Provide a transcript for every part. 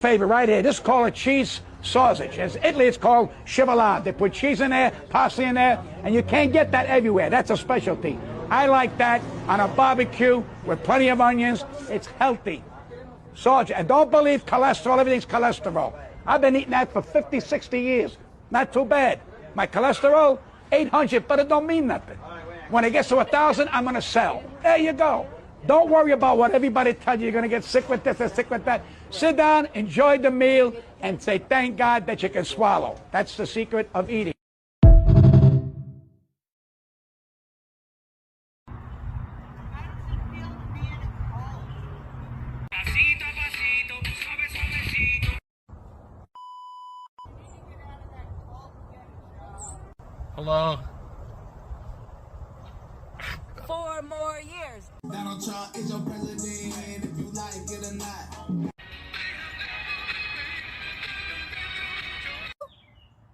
Favorite right here. This is called a cheese sausage. In Italy, it's called chevallard. They put cheese in there, parsley in there, and you can't get that everywhere. That's a specialty. I like that on a barbecue with plenty of onions. It's healthy. Sausage. And don't believe cholesterol. Everything's cholesterol. I've been eating that for 50, 60 years. Not too bad. My cholesterol, 800, but it don't mean nothing. When it gets to 1,000, I'm going to sell. There you go. Don't worry about what everybody tells you. You're going to get sick with this or sick with that. Sit down, enjoy the meal, and say, thank God that you can swallow. That's the secret of eating. Hello. 4 more years. Donald Trump is your president, if you like it or not.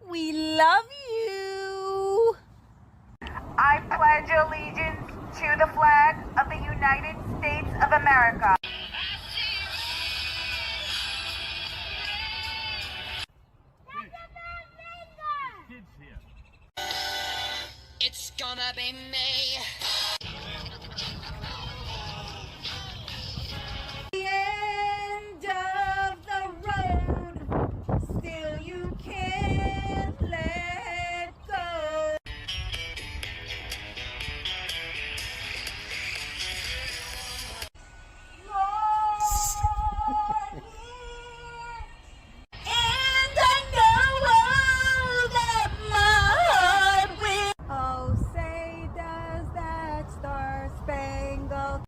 We love you. I pledge allegiance to the flag of the United States of America. It's gonna be me. The end of the road. Still you can't let go. You're here. And I know that my heart will. Oh, say does that star spangled.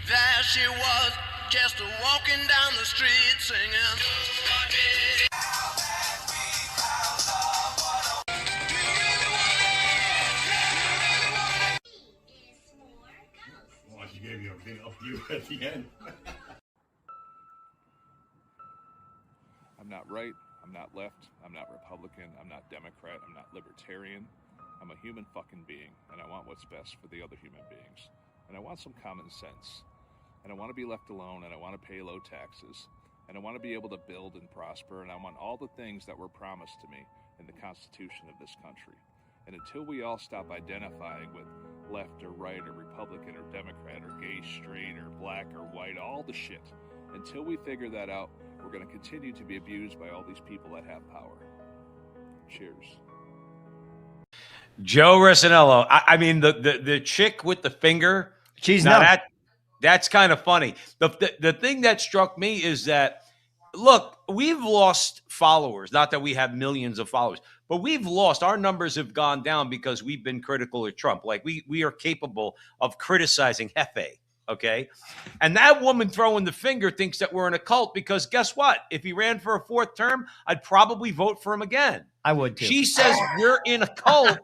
There she was, just walking down the street singing. Well, she gave you everything up to you at the end. I'm not right, I'm not left, I'm not Republican, I'm not Democrat, I'm not libertarian. I'm a human fucking being, and I want what's best for the other human beings. And I want some common sense. And I want to be left alone, and I want to pay low taxes. And I want to be able to build and prosper, and I want all the things that were promised to me in the Constitution of this country. And until we all stop identifying with left or right or Republican or Democrat or gay, straight or black or white, all the shit, until we figure that out, we're going to continue to be abused by all these people that have power. Cheers. Joe Rossinello. I mean, the chick with the finger. She's now not. that's kind of funny. The thing that struck me is that, look, we've lost followers. Not that we have millions of followers, but we've lost. Our numbers have gone down because we've been critical of Trump. Like we are capable of criticizing Hefe. Okay. And that woman throwing the finger thinks that we're in a cult because guess what? If he ran for a 4th term, I'd probably vote for him again. I would too. She says we're in a cult.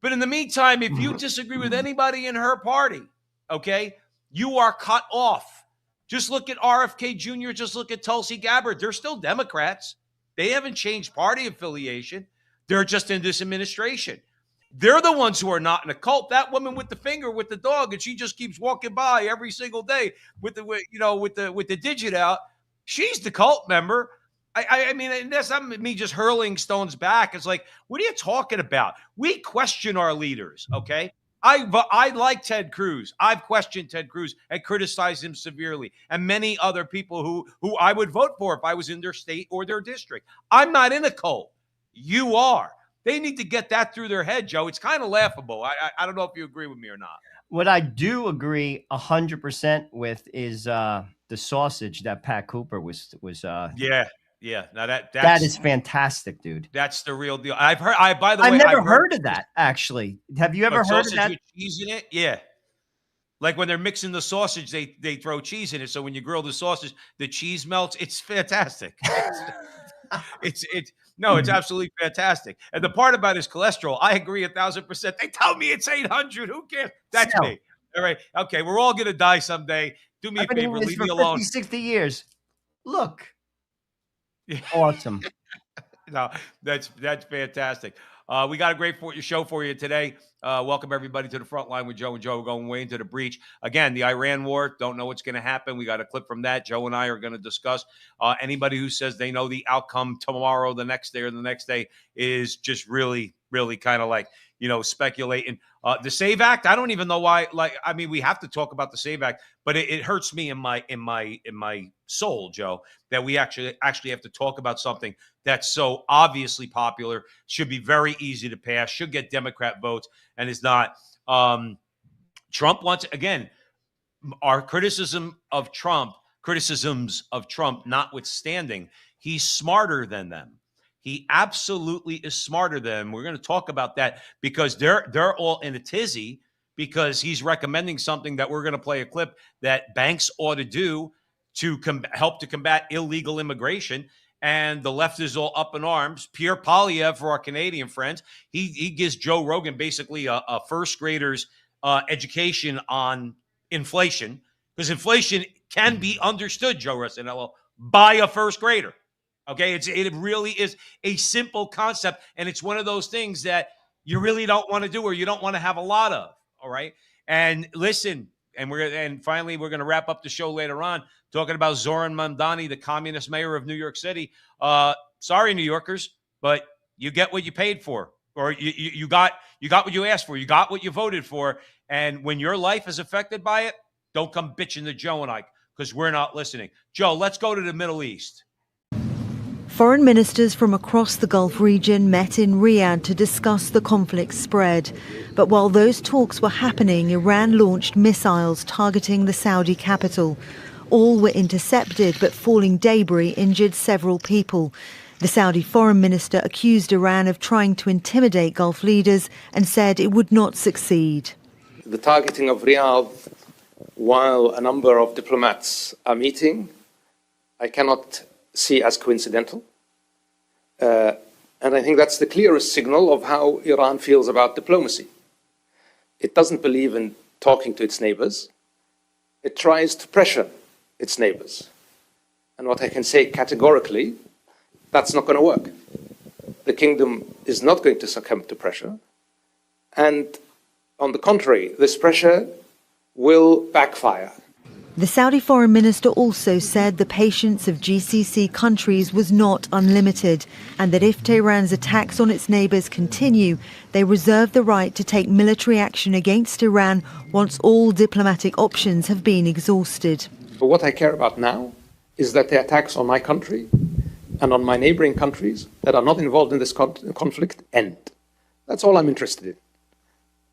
But in the meantime, if you disagree with anybody in her party, okay, you are cut off. Just look at RFK Jr., just look at Tulsi Gabbard. They're still Democrats. They haven't changed party affiliation. They're just in this administration. They're the ones who are not in a cult. That woman with the finger with the dog, and she just keeps walking by every single day with the digit out. She's the cult member. I mean, that's not me just hurling stones back. It's like, what are you talking about? We question our leaders, okay? I like Ted Cruz. I've questioned Ted Cruz and criticized him severely, and many other people who I would vote for if I was in their state or their district. I'm not in a cult. You are. They need to get that through their head, Joe. It's kind of laughable. I don't know if you agree with me or not. What I do agree 100% with is the sausage that Pat Cooper was Yeah. Yeah. Now That that's is fantastic, dude. that's the real deal. By the I've way, never I've heard heard of that, actually. Have you ever what, heard of sausage that? with cheese in it. Yeah. Like when they're mixing the sausage, they throw cheese in it. So when you grill the sausage, the cheese melts. It's fantastic. It's no, it's absolutely fantastic. And the part about his cholesterol, I agree 1,000%. They tell me it's 800. Who cares? That's So, me. All right. Okay. We're all gonna die someday. Do me a I've been eating favor. this Leave for me 50, alone. 60 years. Look. Yeah. Awesome. No, that's fantastic. We got a great show for you today. Welcome everybody to the front line with Joe and Joe. We're going way into the breach again. The Iran war. Don't know what's going to happen. We got a clip from that. Joe and I are going to discuss. Anybody who says they know the outcome tomorrow, the next day, or the next day is just really, really kind of like speculating. The Save Act. I don't even know why. I mean, we have to talk about the Save Act, but it hurts me in my soul, Joe, that we actually have to talk about something that's so obviously popular, should be very easy to pass, should get Democrat votes, and is not. Trump wants, again, our criticisms of Trump notwithstanding, he's smarter than them. He absolutely is smarter than them. We're going to talk about that because they're all in a tizzy because he's recommending something that we're going to play a clip that banks ought to do to help to combat illegal immigration. And the left is all up in arms. Pierre Poilievre, for our Canadian friends, he gives Joe Rogan basically a first grader's education on inflation, because inflation can be understood, Joe Rossinello, by a first grader. Okay, it really is a simple concept, and it's one of those things that you really don't want to do or you don't want to have a lot of. All right, and listen, and finally we're going to wrap up the show later on talking about Zoran Mamdani, the communist mayor of New York City. Sorry, New Yorkers, but you get what you paid for, or you got what you asked for, you got what you voted for, and when your life is affected by it, don't come bitching to Joe and I, because we're not listening. Joe, let's go to the Middle East. Foreign ministers from across the Gulf region met in Riyadh to discuss the conflict's spread. But while those talks were happening, Iran launched missiles targeting the Saudi capital. All were intercepted, but falling debris injured several people. The Saudi foreign minister accused Iran of trying to intimidate Gulf leaders and said it would not succeed. The targeting of Riyadh while a number of diplomats are meeting, I cannot see as coincidental. And I think that's the clearest signal of how Iran feels about diplomacy. It doesn't believe in talking to its neighbors. It tries to pressure its neighbors. And what I can say categorically, that's not going to work. The kingdom is not going to succumb to pressure. And on the contrary, this pressure will backfire. The Saudi foreign minister also said the patience of GCC countries was not unlimited, and that if Tehran's attacks on its neighbours continue, they reserve the right to take military action against Iran once all diplomatic options have been exhausted. But what I care about now is that the attacks on my country and on my neighboring countries that are not involved in this conflict end. That's all I'm interested in.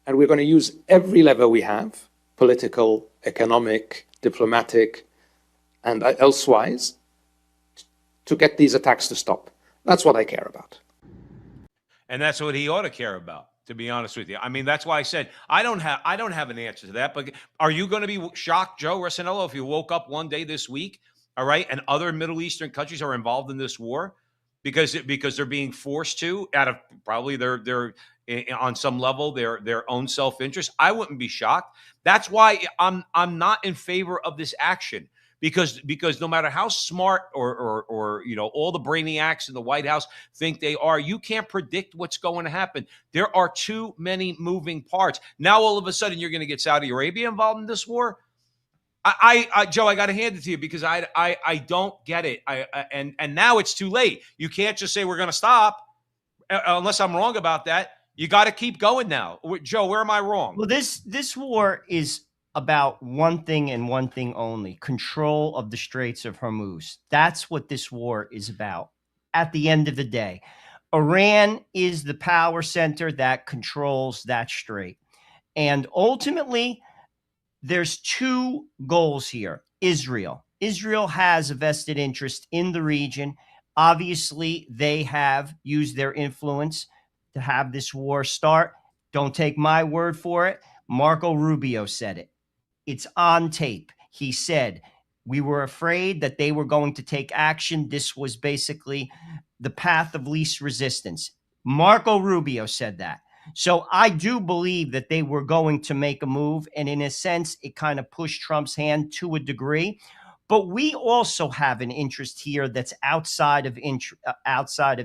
And we're going to use every lever we have, political, economic, diplomatic, and elsewise, to get these attacks to stop. That's what I care about. And that's what he ought to care about, to be honest with you. I mean, that's why I said I don't have an answer to that. But are you going to be shocked, Joe Rossinello, if you woke up one day this week, all right, and other Middle Eastern countries are involved in this war because they're being forced to, out of probably their on some level their own self-interest? I wouldn't be shocked. That's why I'm not in favor of this action, because no matter how smart or all the brainiacs in the White House think they are, you can't predict what's going to happen. There are too many moving parts. Now all of a sudden you're going to get Saudi Arabia involved in this war. Joe, I got to hand it to you because I don't get it. And now it's too late. You can't just say we're going to stop unless I'm wrong about that. You got to keep going now. Joe, where am I wrong? Well, this war is about one thing and one thing only: control of the Straits of Hormuz. That's what this war is about. At the end of the day, Iran is the power center that controls that strait. And ultimately, there's two goals here. Israel has a vested interest in the region, Obviously, they have used their influence to have this war start. Don't take my word for it. Marco Rubio said it. It's on tape. He said, we were afraid that they were going to take action. This was basically the path of least resistance. Marco Rubio said that. So I do believe that they were going to make a move. And in a sense, it kind of pushed Trump's hand to a degree. But we also have an interest here that's outside of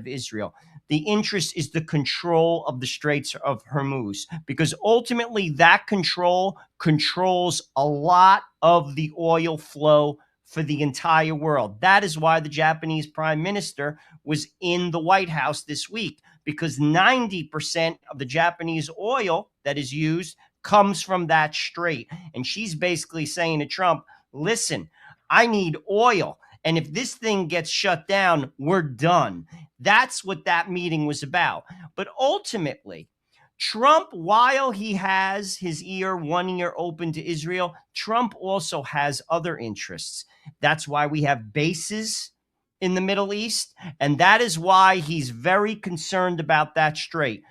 Israel. The interest is the control of the Straits of Hormuz, because ultimately that controls a lot of the oil flow for the entire world. That is why the Japanese prime minister was in the White House this week, because 90% of the Japanese oil that is used comes from that strait. And she's basically saying to Trump, listen, I need oil. And if this thing gets shut down, we're done. That's what that meeting was about. But ultimately, Trump, while he has his one ear open to Israel, Trump also has other interests. That's why we have bases in the Middle East. And that is why he's very concerned about that strait.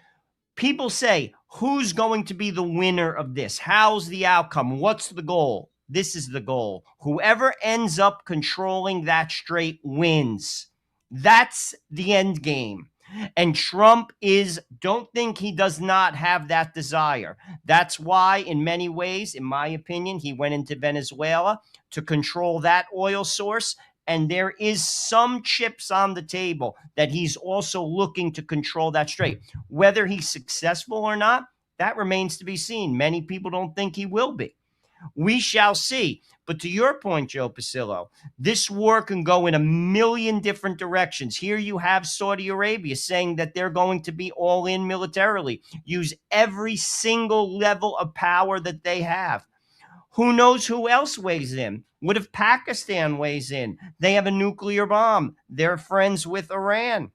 People say, who's going to be the winner of this? How's the outcome? What's the goal? This is the goal. Whoever ends up controlling that strait wins. That's the end game. And Trump don't think he does not have that desire. That's why, in many ways, in my opinion, he went into Venezuela to control that oil source. And there is some chips on the table that he's also looking to control that strait. Whether he's successful or not, that remains to be seen. Many people don't think he will be. We shall see. But to your point, Joe Pasillo, this war can go in a million different directions. Here you have Saudi Arabia saying that they're going to be all in militarily, use every single level of power that they have. Who knows who else weighs in? What if Pakistan weighs in? They have a nuclear bomb. They're friends with Iran.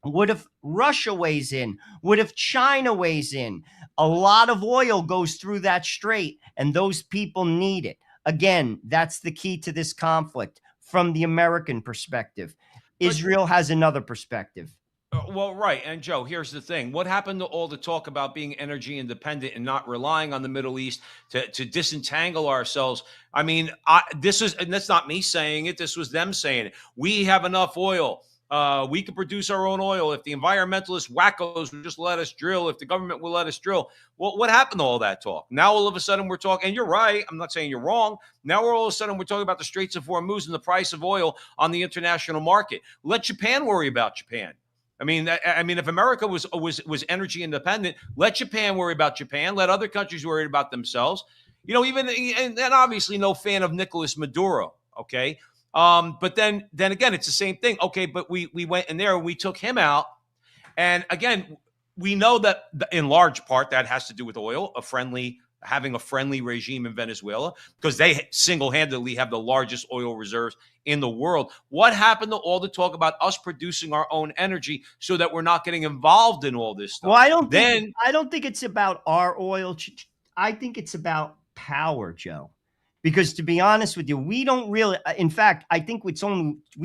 What if Russia weighs in? What if China weighs in? A lot of oil goes through that strait, and those people need it. Again, that's the key to this conflict from the American perspective. Israel has another perspective. Well, right. And Joe, here's the thing. What happened to all the talk about being energy independent and not relying on the Middle East to disentangle ourselves? I mean, and that's not me saying it. This was them saying it. We have enough oil. We can produce our own oil. If the environmentalist wackos will just let us drill, if the government will let us drill. Well, what happened to all that talk? Now, all of a sudden, we're talking, and you're right. I'm not saying you're wrong. Now, all of a sudden, we're talking about the Straits of Hormuz and the price of oil on the international market. Let Japan worry about Japan. I mean, if America was energy independent, let Japan worry about Japan. Let other countries worry about themselves. You know, and obviously no fan of Nicolas Maduro. Okay. But then again, it's the same thing. Okay. But we went in there and we took him out. And again, we know that in large part that has to do with oil, having a friendly regime in Venezuela, because they single-handedly have the largest oil reserves in the world. What happened to all the talk about us producing our own energy so that we're not getting involved in all this stuff? Well, I don't think it's about our oil. I think it's about power, Joe. Because to be honest with you, we don't really. In fact, I think we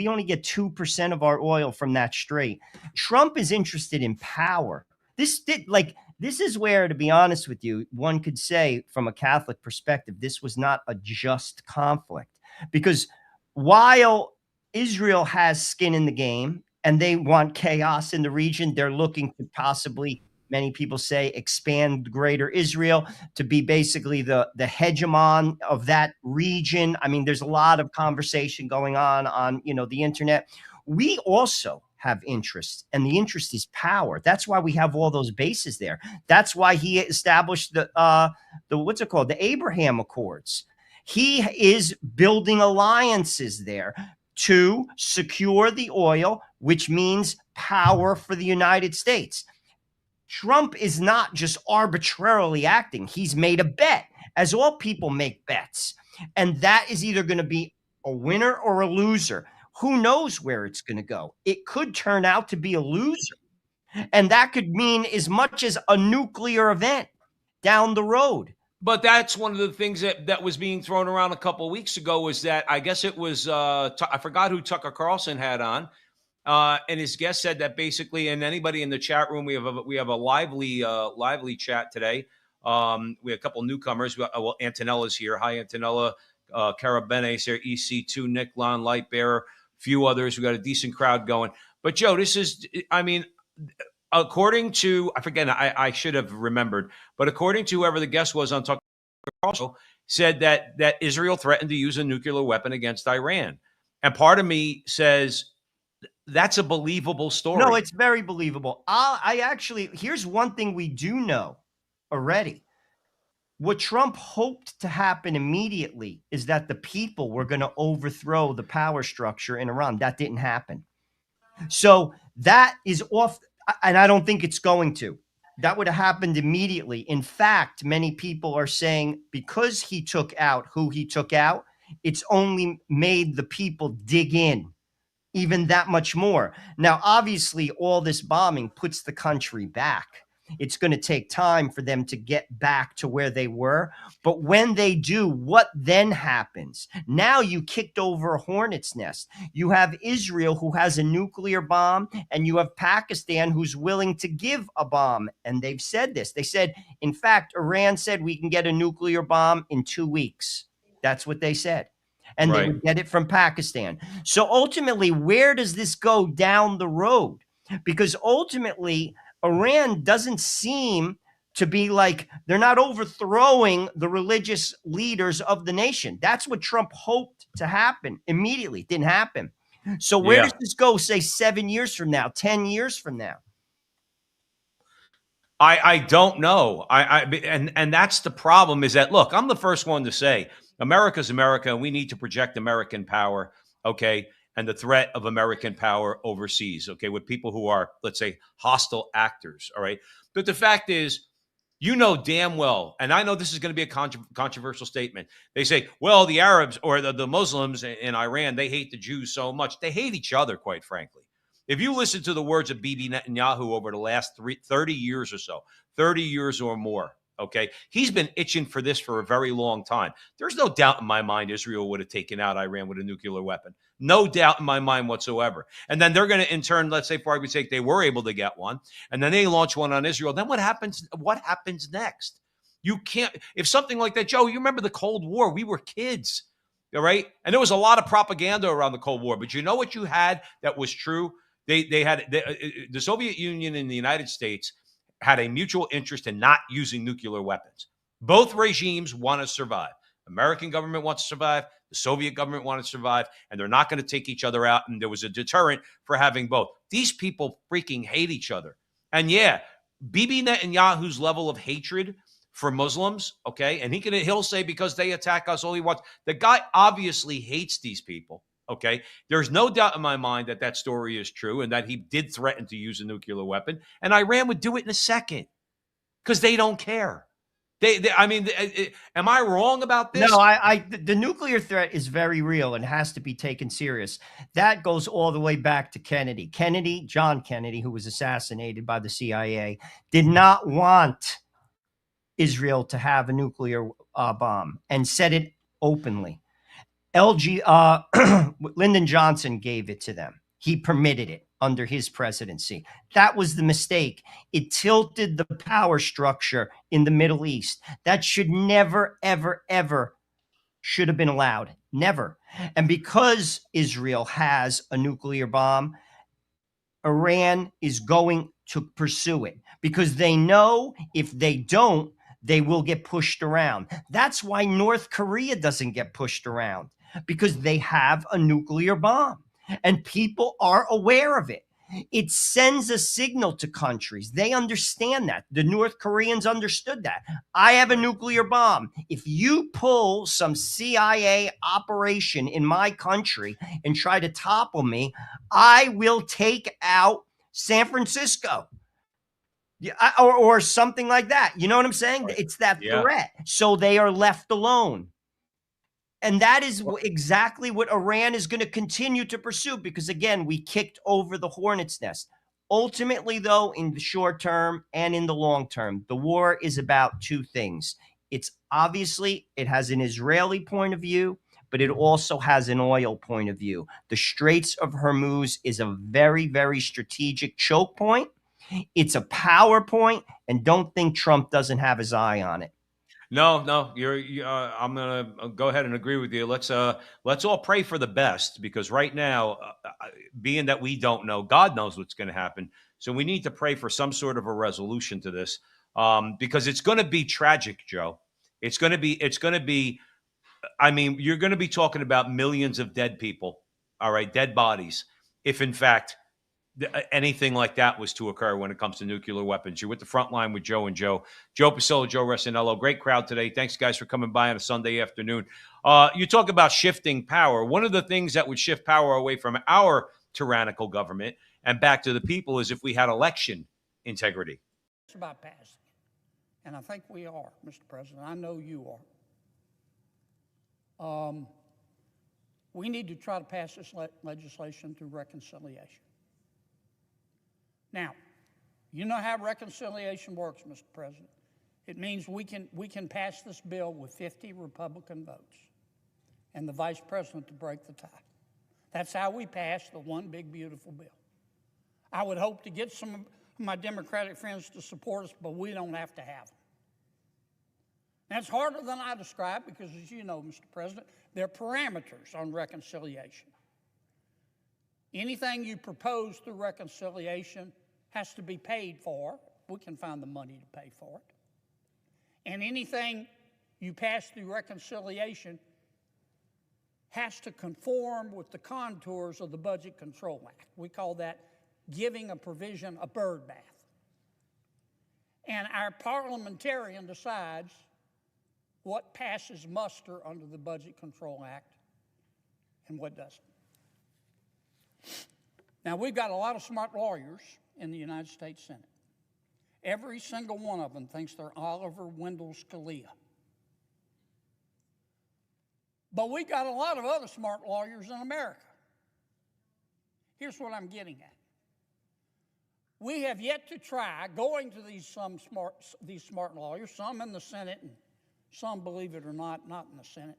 only get 2% of our oil from that strait. Trump is interested in power. This is where, to be honest with you, one could say from a Catholic perspective, this was not a just conflict. Because while Israel has skin in the game and they want chaos in the region, they're looking to possibly, many people say, expand greater Israel to be basically the hegemon of that region. I mean, there's a lot of conversation going on the internet. We also have interests, and the interest is power. That's why we have all those bases there. That's why he established the what's it called? The Abraham Accords. He is building alliances there to secure the oil, which means power for the United States. Trump is not just arbitrarily acting. He's made a bet, as all people make bets. And that is either going to be a winner or a loser. Who knows where it's going to go? It could turn out to be a loser. And that could mean as much as a nuclear event down the road. But that's one of the things that was being thrown around a couple of weeks ago, was that I guess it was, I forgot who Tucker Carlson had on, And his guest said that basically, and anybody in the chat room, we have a lively chat today. We have a couple newcomers. Well, Antonella's here. Hi, Antonella. Carabene's here. EC2, Nick Lon, Lightbearer, few others. We got a decent crowd going. But Joe, this is, I mean, according to, I forget, I should have remembered, but according to whoever the guest was on Tucker Carlson, said that Israel threatened to use a nuclear weapon against Iran. And part of me says, that's a believable story. No, it's very believable. I actually, here's one thing we do know already. What Trump hoped to happen immediately is that the people were going to overthrow the power structure in Iran. That didn't happen. So that is off, and I don't think it's going to. That would have happened immediately. In fact, many people are saying because he took out who he took out, it's only made the people dig in even that much more. Now, obviously, all this bombing puts the country back. It's going to take time for them to get back to where they were. But when they do, what then happens? Now you kicked over a hornet's nest. You have Israel, who has a nuclear bomb, and you have Pakistan, who's willing to give a bomb. And they've said this. They said, in fact, Iran said we can get a nuclear bomb in 2 weeks. That's what they said. And they would get it from Pakistan. So ultimately, where does this go down the road? Because ultimately, Iran doesn't seem to be like, they're not overthrowing the religious leaders of the nation. That's what Trump hoped to happen immediately. Didn't happen. So where does this go, say, 7 years from now, 10 years from now? I don't know. And that's the problem is that, look, I'm the first one to say America's America, and we need to project American power, okay, and the threat of American power overseas, okay, with people who are, let's say, hostile actors, all right? But the fact is, you know damn well, and I know this is going to be a controversial statement. They say, well, the Arabs or the Muslims in Iran, they hate the Jews so much. They hate each other, quite frankly. If you listen to the words of Bibi Netanyahu over the last 30 years or so, 30 years or more, okay, he's been itching for this for a very long time. There's no doubt in my mind Israel would have taken out Iran with a nuclear weapon. No doubt in my mind whatsoever. And then they're going to, in turn, let's say for argument's sake, they were able to get one, and then they launch one on Israel. Then what happens? What happens next? You can't, if something like that, Joe, you remember the Cold War, we were kids, all right? And there was a lot of propaganda around the Cold War, but you know what you had that was true? They had the Soviet Union and the United States had a mutual interest in not using nuclear weapons. Both regimes want to survive. American government wants to survive. The Soviet government wanted to survive, and they're not going to take each other out. And there was a deterrent for having both. These people freaking hate each other. And yeah, Bibi Netanyahu's level of hatred for Muslims, okay, and he'll say because they attack us all he wants. The guy obviously hates these people. Okay, there's no doubt in my mind that story is true and that he did threaten to use a nuclear weapon, and Iran would do it in a second because they don't care. I mean, am I wrong about this? No, the nuclear threat is very real and has to be taken serious. That goes all the way back to Kennedy. John Kennedy, who was assassinated by the CIA, did not want Israel to have a nuclear bomb and said it openly. Lyndon Johnson gave it to them. He permitted it under his presidency. That was the mistake. It tilted the power structure in the Middle East. That should never, ever, ever should have been allowed. Never. And because Israel has a nuclear bomb, Iran is going to pursue it because they know if they don't, they will get pushed around. That's why North Korea doesn't get pushed around, because they have a nuclear bomb and people are aware of it. It sends a signal to countries. They understand that. The North Koreans understood that. I have a nuclear bomb. If you pull some CIA operation in my country and try to topple me, I will take out San Francisco. Yeah, or something like that. You know what I'm saying? Right. It's that threat. So they are left alone. And that is exactly what Iran is going to continue to pursue because, again, we kicked over the hornet's nest. Ultimately, though, in the short term and in the long term, the war is about two things. It's obviously, it has an Israeli point of view, but it also has an oil point of view. The Straits of Hormuz is a very, very strategic choke point. It's a power point, and don't think Trump doesn't have his eye on it. No, no, I'm gonna go ahead and agree with you. Let's all pray for the best, because right now, being that we don't know, God knows what's going to happen. So we need to pray for some sort of a resolution to this, because it's going to be tragic, Joe. It's going to be. I mean, you're going to be talking about millions of dead people. All right, dead bodies. If in fact anything like that was to occur when it comes to nuclear weapons. You're with the front line with Joe and Joe. Joe Pasillo, Joe Resinello. Great crowd today. Thanks, guys, for coming by on a Sunday afternoon. You talk about shifting power. One of the things that would shift power away from our tyrannical government and back to the people is if we had election integrity. It's about passing it. And I think we are, Mr. President. I know you are. We need to try to pass this legislation through reconciliation. Now, you know how reconciliation works, Mr. President. It means we can pass this bill with 50 Republican votes and the vice president to break the tie. That's how we pass the one big, beautiful bill. I would hope to get some of my Democratic friends to support us, but we don't have to have them. That's harder than I describe because, as you know, Mr. President, there are parameters on reconciliation. Anything you propose through reconciliation has to be paid for. We can find the money to pay for it. And anything you pass through reconciliation has to conform with the contours of the Budget Control Act. We call that giving a provision a bird bath. And our parliamentarian decides what passes muster under the Budget Control Act and what doesn't. Now, we've got a lot of smart lawyers in the United States Senate. Every single one of them thinks they're Oliver Wendell Scalia. But we've got a lot of other smart lawyers in America. Here's what I'm getting at. We have yet to try going to these smart lawyers, some in the Senate and some, believe it or not in the Senate,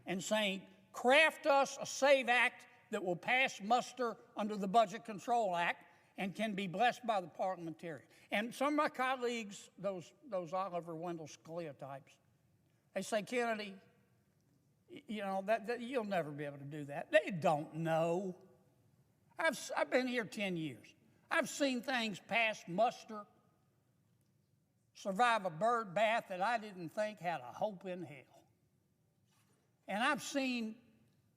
and saying, craft us a SAVE Act that will pass muster under the Budget Control Act and can be blessed by the parliamentarian. And some of my colleagues, those Oliver Wendell Scalia types, they say, Kennedy, you know, that you'll never be able to do that. They don't know. I've been here 10 years. I've seen things pass muster, survive a bird bath that I didn't think had a hope in hell. And I've seen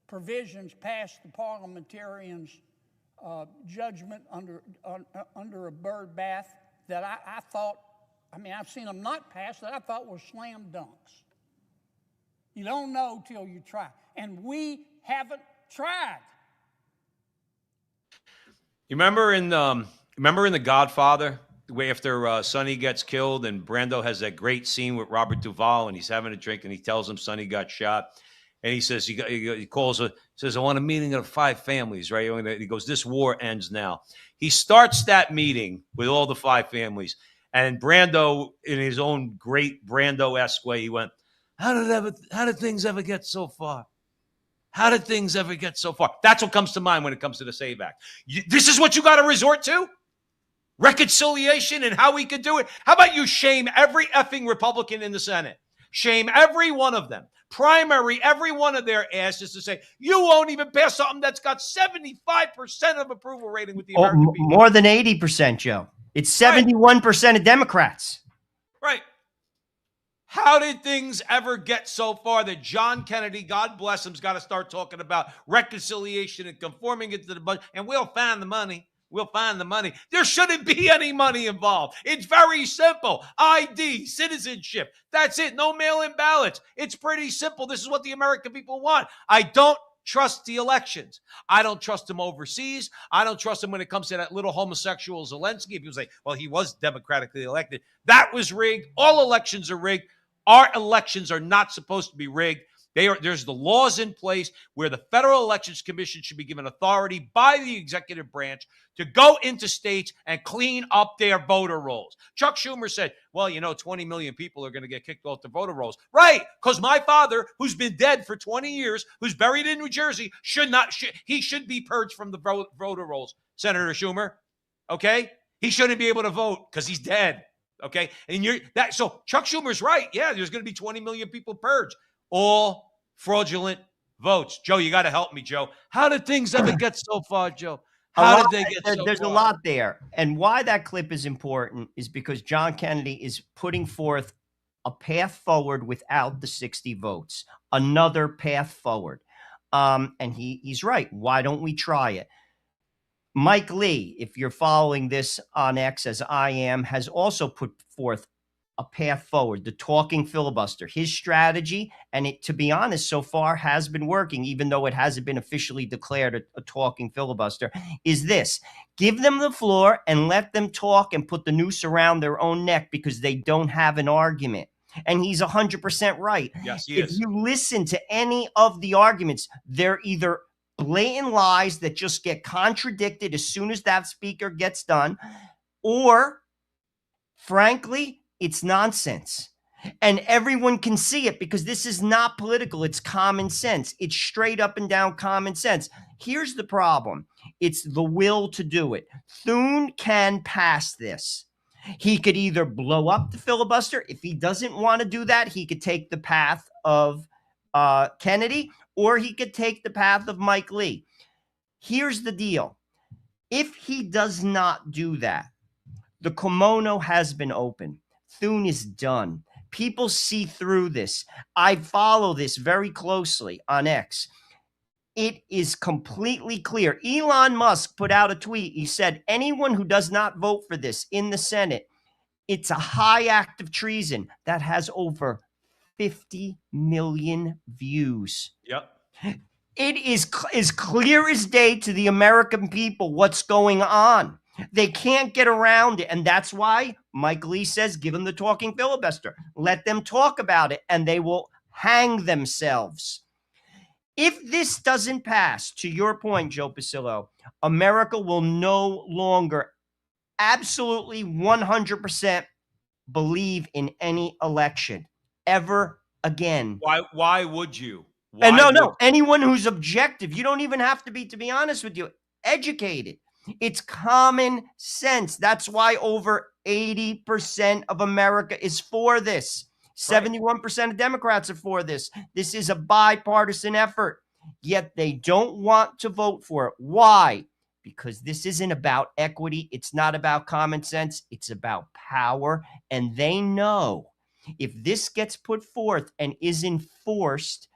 provisions pass the parliamentarians' judgment under a bird bath that I thought, I've seen them not pass that I thought were slam dunks. You don't know till you try. And we haven't tried. You remember in The Godfather, where after Sonny gets killed and Brando has that great scene with Robert Duvall and he's having a drink and he tells him Sonny got shot. And he says, he calls her, says, I want a meeting of 5 families, right? He goes, this war ends now. He starts that meeting with all the 5 families. And Brando, in his own great Brando-esque way, he went, how did things ever get so far? How did things ever get so far? That's what comes to mind when it comes to the SAVE Act. This is what you got to resort to? Reconciliation and how we could do it? How about you shame every effing Republican in the Senate? Shame every one of them. Primary every one of their asses to say, you won't even pass something that's got 75% of approval rating with the American people. More than 80%, Joe. It's 71% of Democrats. Right. How did things ever get so far that John Kennedy, God bless him, has got to start talking about reconciliation and conforming it to the budget, and we'll find the money. We'll find the money. There shouldn't be any money involved. It's very simple. ID, citizenship. That's it. No mail-in ballots. It's pretty simple. This is what the American people want. I don't trust the elections. I don't trust them overseas. I don't trust them when it comes to that little homosexual Zelensky. People say, well, he was democratically elected. That was rigged. All elections are rigged. Our elections are not supposed to be rigged. There's the laws in place where the Federal Elections Commission should be given authority by the executive branch to go into states and clean up their voter rolls. Chuck Schumer said, well, 20 million people are going to get kicked off the voter rolls. Right, because my father, who's been dead for 20 years, who's buried in New Jersey, should be purged from the voter rolls, Senator Schumer. Okay? He shouldn't be able to vote because he's dead. Okay? So Chuck Schumer's right. Yeah, there's going to be 20 million people purged. All fraudulent votes. Joe, you got to help me, Joe. How did things ever get so far, Joe? How did they get so far? There's a lot there. And why that clip is important is because John Kennedy is putting forth a path forward without the 60 votes, another path forward. And he's right. Why don't we try it? Mike Lee, if you're following this on X as I am, has also put forth a path forward, the talking filibuster. His strategy, and it, to be honest, so far has been working, even though it hasn't been officially declared a talking filibuster, is this: give them the floor and let them talk and put the noose around their own neck because they don't have an argument. And he's 100% right. Yes, he is. If you listen to any of the arguments, they're either blatant lies that just get contradicted as soon as that speaker gets done, or, frankly, it's nonsense. And everyone can see it because this is not political. It's common sense. It's straight up and down common sense. Here's the problem. It's the will to do it. Thune can pass this. He could either blow up the filibuster. If he doesn't want to do that, he could take the path of Kennedy, or he could take the path of Mike Lee. Here's the deal. If he does not do that, the kimono has been opened. Thune is done. People see through this. I follow this very closely on X. It is completely clear. Elon Musk put out a tweet. He said, anyone who does not vote for this in the Senate, it's a high act of treason. That has over 50 million views. Yep. It is as clear as day to the American people what's going on. They can't get around it. And that's why Mike Lee says, give them the talking filibuster. Let them talk about it and they will hang themselves. If this doesn't pass, to your point, Joe Pasillo, America will no longer absolutely 100% believe in any election ever again. Why would you? And no, anyone who's objective, you don't even have to be, to be honest with you, educated. It's common sense. That's why over 80% of America is for this. 71% of Democrats are for this. This is a bipartisan effort, yet they don't want to vote for it. Why? Because this isn't about equity. It's not about common sense. It's about power. And they know if this gets put forth and is enforced,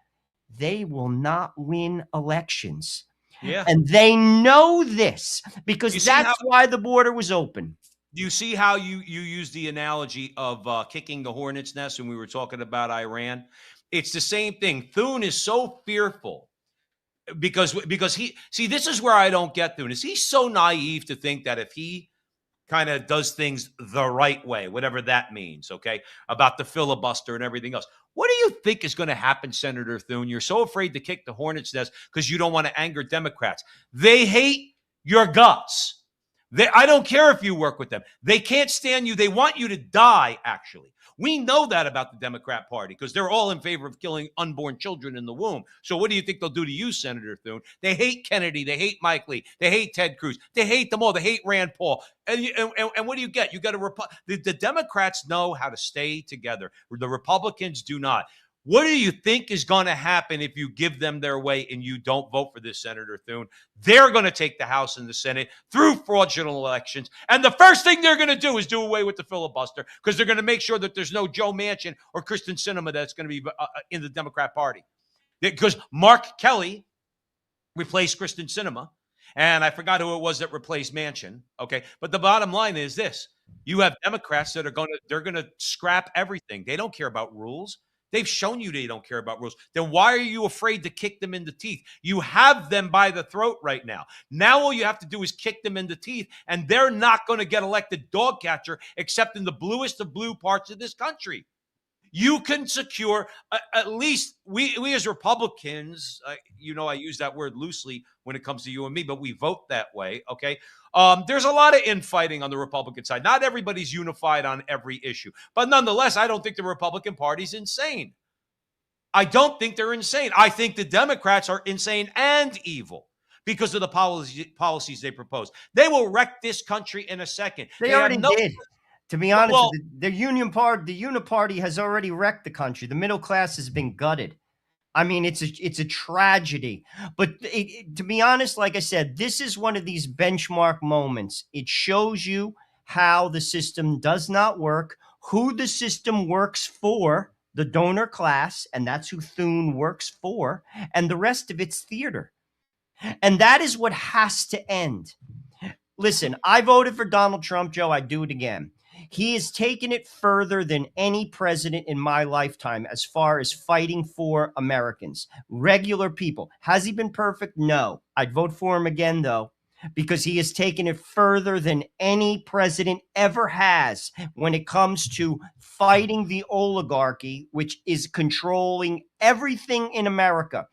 they will not win elections. Yeah. And they know this because that's why the border was open. Do you see how you use the analogy of kicking the hornet's nest when we were talking about Iran? It's the same thing. Thune is so fearful because this is where I don't get Thune. Is he so naive to think that if he kind of does things the right way, whatever that means, okay, about the filibuster and everything else. What do you think is going to happen, Senator Thune? You're so afraid to kick the hornet's nest because you don't want to anger Democrats. They hate your guts. I don't care if you work with them. They can't stand you. They want you to die, actually. We know that about the Democrat Party because they're all in favor of killing unborn children in the womb. So what do you think they'll do to you, Senator Thune? They hate Kennedy. They hate Mike Lee. They hate Ted Cruz. They hate them all. They hate Rand Paul. And what do you get? You got the Democrats know how to stay together. The Republicans do not. What do you think is going to happen if you give them their way and you don't vote for this, Senator Thune? They're going to take the House and the Senate through fraudulent elections. And the first thing they're going to do is do away with the filibuster because they're going to make sure that there's no Joe Manchin or Kristen Sinema that's going to be in the Democrat Party. Because Mark Kelly replaced Kristen Sinema, and I forgot who it was that replaced Manchin. Okay, but the bottom line is this: you have Democrats that they're going to scrap everything. They don't care about rules. They've shown you they don't care about rules. Then why are you afraid to kick them in the teeth? You have them by the throat right now. Now all you have to do is kick them in the teeth, and they're not going to get elected dog catcher except in the bluest of blue parts of this country. You can secure at least we as Republicans, I use that word loosely when it comes to you and me, but we vote that way. Okay. There's a lot of infighting on the Republican side. Not everybody's unified on every issue, but nonetheless, I don't think the Republican Party's insane. I don't think they're insane. I think the Democrats are insane and evil because of the policies they propose. They will wreck this country in a second. They already did. To be honest, Well, the Uniparty has already wrecked the country. The middle class has been gutted. I mean, it's a tragedy. But to be honest, like I said, this is one of these benchmark moments. It shows you how the system does not work, who the system works for, the donor class, and that's who Thune works for, and the rest of it's theater. And that is what has to end. Listen, I voted for Donald Trump, Joe. I'd do it again. He has taken it further than any president in my lifetime as far as fighting for Americans, regular people. Has he been perfect? No. I'd vote for him again, though, because he has taken it further than any president ever has when it comes to fighting the oligarchy, which is controlling everything in America.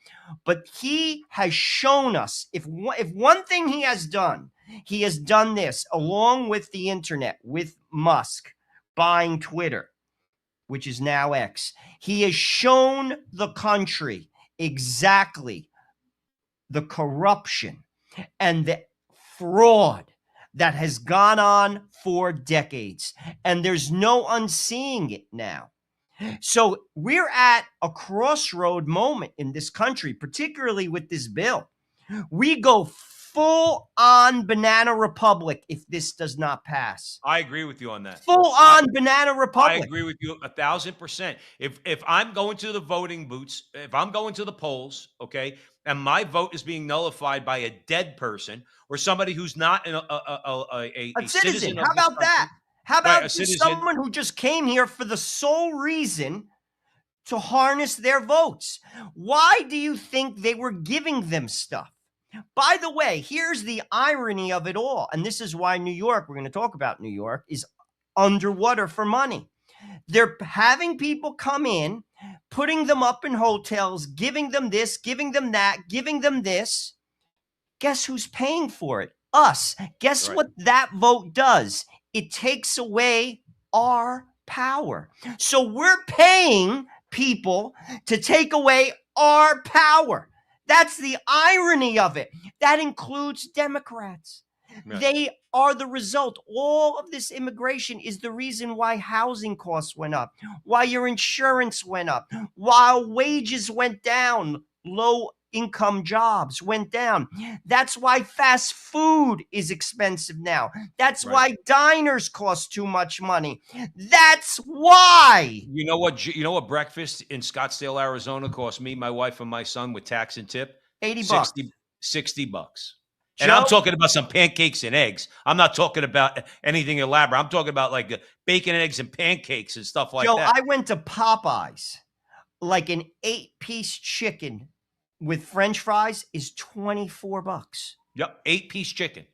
But he has shown us, if one thing he has done this along with the internet, with Musk buying Twitter, which is now X. He has shown the country exactly the corruption and the fraud that has gone on for decades. And there's no unseeing it now. So we're at a crossroad moment in this country, particularly with this bill. We go full on banana republic if this does not pass. I agree with you on that. Full on banana republic. I agree with you 1,000%. If I'm going to the voting booths, if I'm going to the polls, okay, and my vote is being nullified by a dead person or somebody who's not a citizen. How about that? How about someone who just came here for the sole reason to harness their votes? Why do you think they were giving them stuff? By the way, here's the irony of it all. And this is why New York, we're going to talk about New York, is underwater for money. They're having people come in, putting them up in hotels, giving them this, giving them that, giving them this. Guess who's paying for it? Us. Guess what that vote does? It takes away our power. So we're paying people to take away our power. That's the irony of it. That includes Democrats. Right. They are the result. All of this immigration is the reason why housing costs went up, why your insurance went up, while wages went down, low income jobs went down. That's why fast food is expensive now. That's why diners cost too much money. That's why. You know what breakfast in Scottsdale, Arizona cost me, my wife, and my son with tax and tip? $80. $60. And I'm talking about some pancakes and eggs. I'm not talking about anything elaborate. I'm talking about like bacon, eggs, and pancakes and stuff like that. I went to Popeyes. Like an 8-piece chicken with French fries is $24. Yep, 8-piece chicken.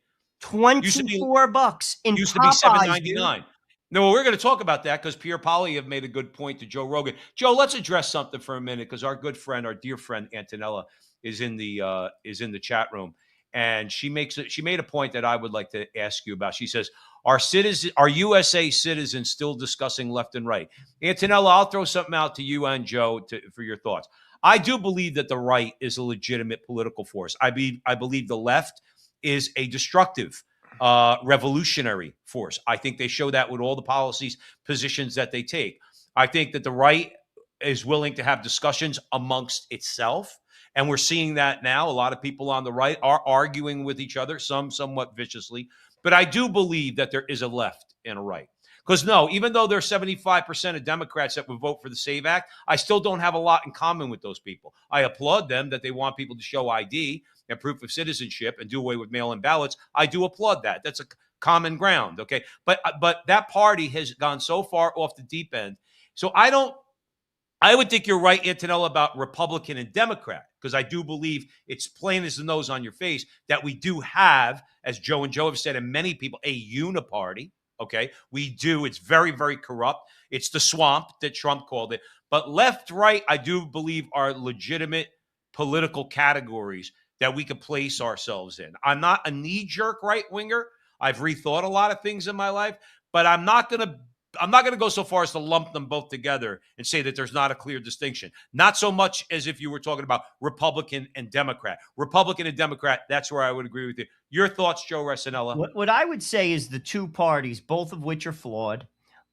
$24 in used Popeyes, to be $7.99. No, we're going to talk about that because Pierre Poilievre made a good point to Joe Rogan. Joe, let's address something for a minute because our good friend, our dear friend Antonella, is in the chat room, and she made a point that I would like to ask you about. She says, "Are USA citizens still discussing left and right?" Antonella, I'll throw something out to you and Joe for your thoughts. I do believe that the right is a legitimate political force. I believe the left is a destructive, revolutionary force. I think they show that with all the policies, positions that they take. I think that the right is willing to have discussions amongst itself. And we're seeing that now. A lot of people on the right are arguing with each other, some somewhat viciously. But I do believe that there is a left and a right. Because no, even though there's 75% of Democrats that would vote for the SAVE Act, I still don't have a lot in common with those people. I applaud them that they want people to show ID and proof of citizenship and do away with mail-in ballots. I do applaud that. That's a common ground, okay? But that party has gone so far off the deep end. So I would think you're right, Antonella, about Republican and Democrat, because I do believe it's plain as the nose on your face that we do have, as Joe and Joe have said, and many people, a uniparty, Okay, we do. It's very, very corrupt. It's the swamp that Trump called it. But left, right, I do believe are legitimate political categories that we could place ourselves in. I'm not a knee-jerk right-winger. I've rethought a lot of things in my life, but I'm not gonna go so far as to lump them both together and say that there's not a clear distinction. Not so much as if you were talking about Republican and Democrat. Republican and Democrat, that's where I would agree with you. Your thoughts, Joe Resinella? What I would say is the two parties, both of which are flawed,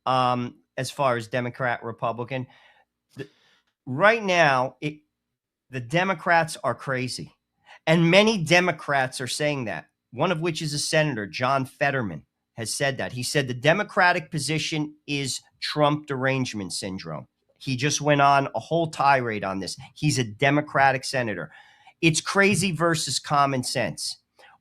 as far as Democrat, Republican. Right now, the Democrats are crazy. And many Democrats are saying that, one of which is a senator, John Fetterman, has said that. He said the Democratic position is Trump derangement syndrome. He just went on a whole tirade on this. He's a Democratic senator. It's crazy versus common sense.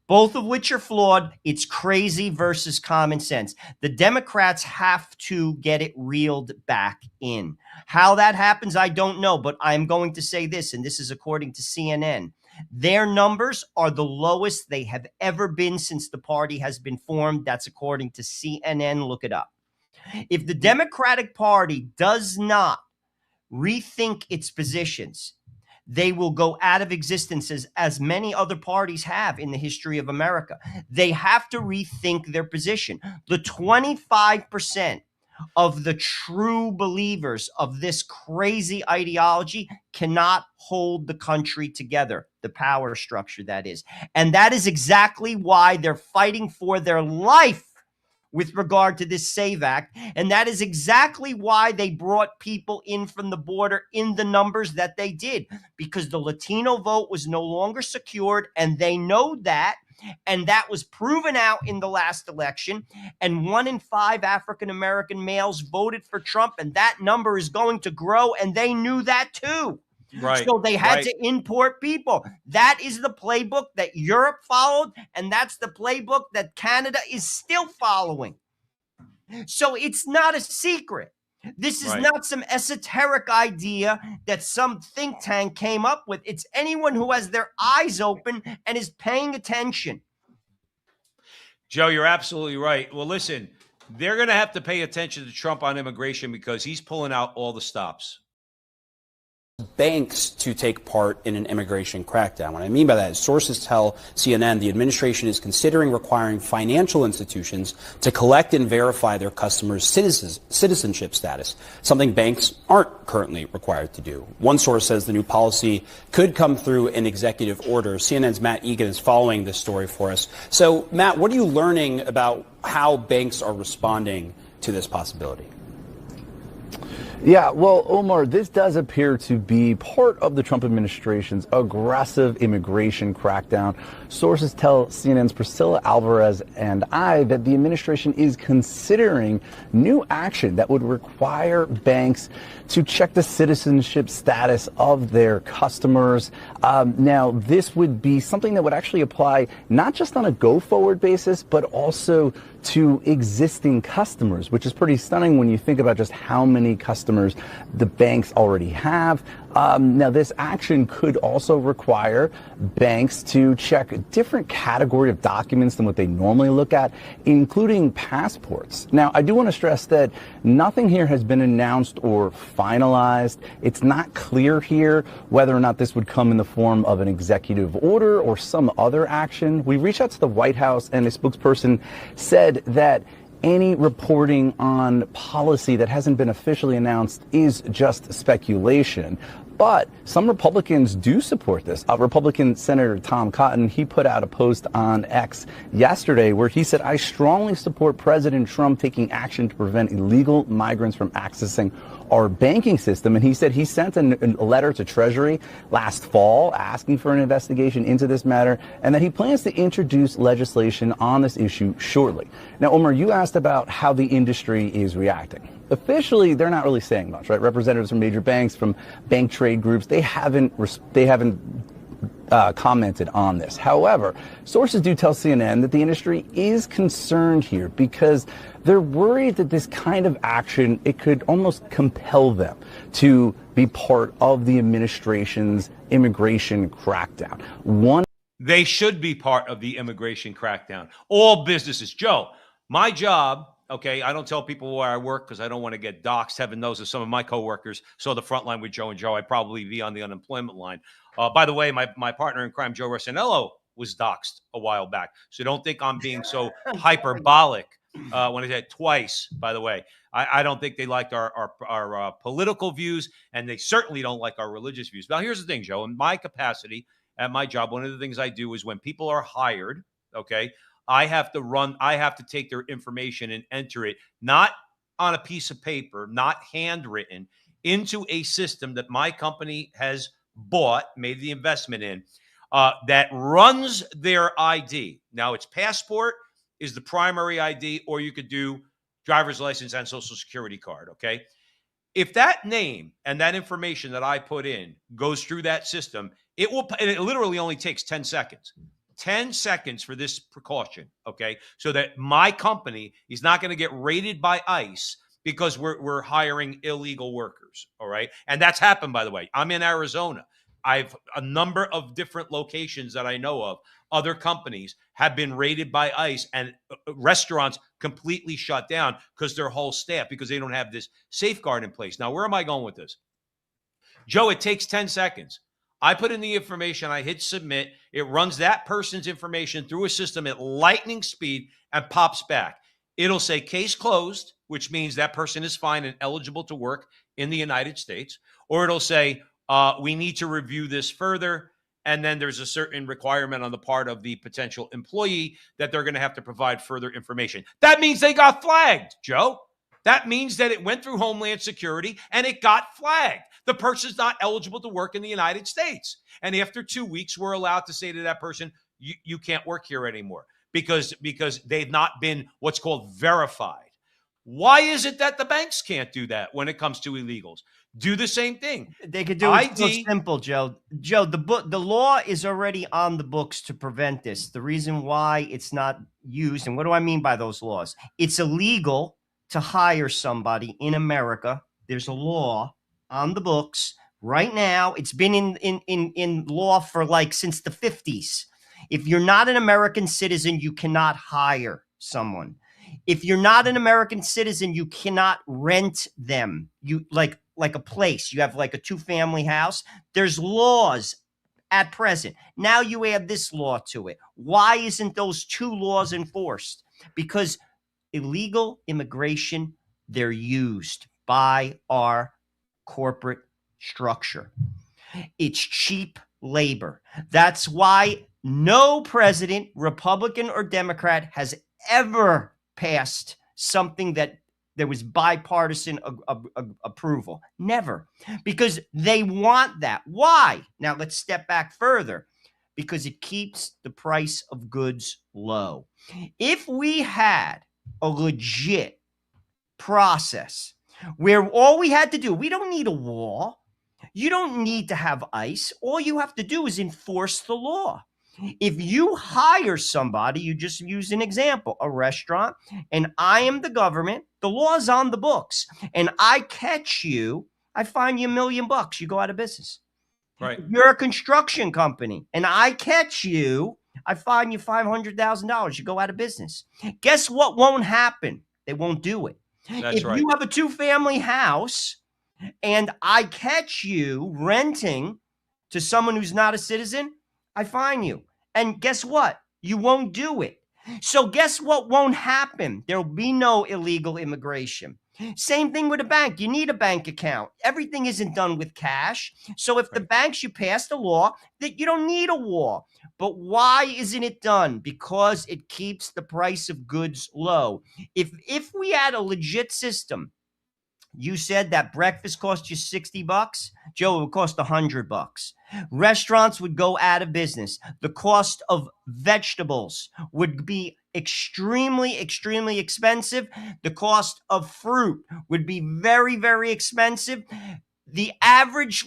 Both of which are flawed. It's crazy versus common sense. The Democrats have to get it reeled back in. How that happens, I don't know, but I'm going to say this, and this is according to CNN. Their numbers are the lowest they have ever been since the party has been formed. That's according to CNN. Look it up. If the Democratic Party does not rethink its positions, they will go out of existence as many other parties have in the history of America. They have to rethink their position. The 25% of the true believers of this crazy ideology cannot hold the country together, the power structure that is. And that is exactly why they're fighting for their life with regard to this SAVE Act. And that is exactly why they brought people in from the border in the numbers that they did, because the Latino vote was no longer secured, and they know that. And that was proven out in the last election. And 1 in 5 African-American males voted for Trump, and that number is going to grow, and they knew that too. Right. So they had to import people. That is the playbook that Europe followed, and that's the playbook that Canada is still following. So it's not a secret. This is not some esoteric idea that some think tank came up with. It's anyone who has their eyes open and is paying attention. Joe, you're absolutely right. Well, listen, they're going to have to pay attention to Trump on immigration because he's pulling out all the stops. Banks to take part in an immigration crackdown. What I mean by that is sources tell CNN the administration is considering requiring financial institutions to collect and verify their customers' citizenship status, something banks aren't currently required to do. One source says the new policy could come through an executive order. CNN's Matt Egan is following this story for us. So, Matt, what are you learning about how banks are responding to this possibility? Yeah, well, Omar, this does appear to be part of the Trump administration's aggressive immigration crackdown. Sources tell CNN's Priscilla Alvarez and I that the administration is considering new action that would require banks to check the citizenship status of their customers. Now, this would be something that would actually apply not just on a go-forward basis, but also to existing customers, which is pretty stunning when you think about just how many customers the banks already have. Now, this action could also require banks to check a different category of documents than what they normally look at, including passports. Now, I do want to stress that nothing here has been announced or finalized. It's not clear here whether or not this would come in the form of an executive order or some other action. We reached out to the White House, and a spokesperson said that any reporting on policy that hasn't been officially announced is just speculation. But some Republicans do support this. Republican Senator Tom Cotton, he put out a post on X yesterday where he said, "I strongly support President Trump taking action to prevent illegal migrants from accessing our banking system." And he said he sent a letter to Treasury last fall asking for an investigation into this matter, and that he plans to introduce legislation on this issue shortly. Now, Omar, you asked about how the industry is reacting. Officially, they're not really saying much, right? Representatives from major banks, from bank trade groups, they haven't commented on this. However, sources do tell CNN that the industry is concerned here because they're worried that this kind of action, it could almost compel them to be part of the administration's immigration crackdown. They should be part of the immigration crackdown. All businesses. Joe, my job Okay, I don't tell people where I work because I don't want to get doxxed. Heaven knows if some of my coworkers saw the front line with Joe and Joe, I'd probably be on the unemployment line. By the way, my partner in crime, Joe Rossinello, was doxxed a while back. So don't think I'm being so hyperbolic when I said twice, by the way. I don't think they liked our political views, and they certainly don't like our religious views. Now, here's the thing, Joe. In my capacity at my job, one of the things I do is when people are hired, okay, I have to take their information and enter it, not on a piece of paper, not handwritten, into a system that my company has bought, made the investment in, that runs their ID. Now, its passport is the primary ID, or you could do driver's license and social security card, okay? If that name and that information that I put in goes through that system, it literally only takes 10 seconds. 10 seconds for this precaution, okay? So that my company is not going to get raided by ICE because we're hiring illegal workers, all right? And that's happened, by the way. I'm in Arizona. I've a number of different locations that I know of. Other companies have been raided by ICE, and restaurants completely shut down because their whole staff, because they don't have this safeguard in place. Now, where am I going with this? Joe, it takes 10 seconds. I put in the information, I hit submit. It runs that person's information through a system at lightning speed and pops back. It'll say case closed, which means that person is fine and eligible to work in the United States. Or it'll say, we need to review this further. And then there's a certain requirement on the part of the potential employee that they're going to have to provide further information. That means they got flagged, Joe. That means that it went through Homeland Security and it got flagged. The person's not eligible to work in the United States. And after 2 weeks, we're allowed to say to that person, you can't work here anymore because they've not been what's called verified. Why is it that the banks can't do that when it comes to illegals? Do the same thing. They could do it so simple, Joe. Joe, the law is already on the books to prevent this. The reason why it's not used, and what do I mean by those laws? It's illegal to hire somebody in America. There's a law on the books right now. It's been in law for since the 50s. If you're not an American citizen, you cannot hire someone. If you're not an American citizen, you cannot rent them. You like a place. You have like a 2-family house. There's laws at present. Now you add this law to it. Why isn't those 2 laws enforced? Because illegal immigration, they're used by our corporate structure. It's cheap labor. That's why no president, Republican or Democrat, has ever passed something that there was bipartisan approval. Never. Because they want that. Why? Now let's step back further. Because it keeps the price of goods low. If we had a legit process where all we had to do, we don't need a wall. You don't need to have ICE. All you have to do is enforce the law. If you hire somebody, you just use an example, a restaurant, and I am the government, the law's on the books, and I catch you, I fine you $1 million, you go out of business. Right. If you're a construction company, and I catch you, I fine you $500,000, you go out of business. Guess what won't happen? They won't do it. That's right. If you have a 2-family house, and I catch you renting to someone who's not a citizen, I fine you. And guess what? You won't do it. So guess what won't happen? There'll be no illegal immigration. Same thing with a bank. You need a bank account. Everything isn't done with cash. So if the banks, you passed a law that you don't need a wall. But why isn't it done? Because it keeps the price of goods low. If we had a legit system, you said that breakfast cost you $60. Joe, it would cost $100. Restaurants would go out of business. The cost of vegetables would be extremely, extremely expensive. The cost of fruit would be very, very expensive. The average,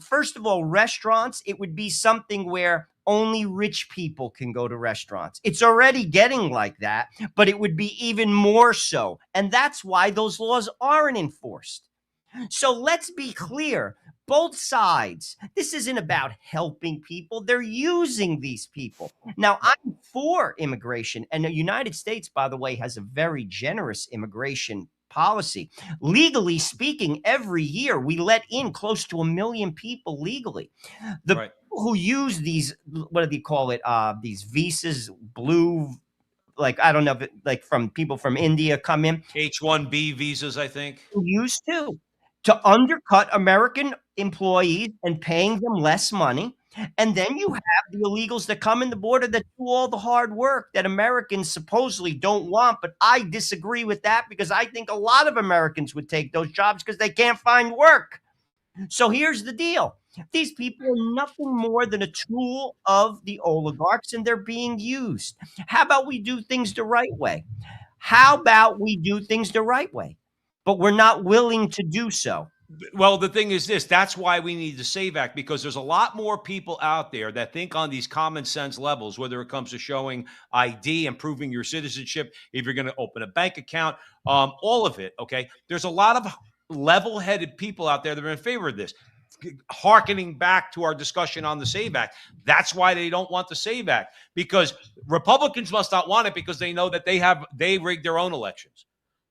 first of all, restaurants, it would be something where only rich people can go to restaurants. It's already getting like that, but it would be even more so. And that's why those laws aren't enforced. So let's be clear. both sides. This isn't about helping people. They're using these people. Now, I'm for immigration. And the United States, by the way, has a very generous immigration policy. Legally speaking, every year we let in close to 1 million people legally. The Right. people who use these, what do they call it? These visas, blue, like, I don't know, like from people from India come in. H-1B visas, I think. Used to undercut American employees and paying them less money. And then you have the illegals that come in the border that do all the hard work that Americans supposedly don't want. But I disagree with that because I think a lot of Americans would take those jobs because they can't find work. So here's the deal. These people are nothing more than a tool of the oligarchs, and they're being used. How about we do things the right way? How about we do things the right way? But we're not willing to do so. Well, the thing is this, that's why we need the SAVE Act, because there's a lot more people out there that think on these common sense levels, whether it comes to showing ID and proving your citizenship, if you're going to open a bank account, all of it, okay? There's a lot of level-headed people out there that are in favor of this. Harkening back to our discussion on the SAVE Act, that's why they don't want the SAVE Act, because Republicans must not want it because they know that they rigged their own elections.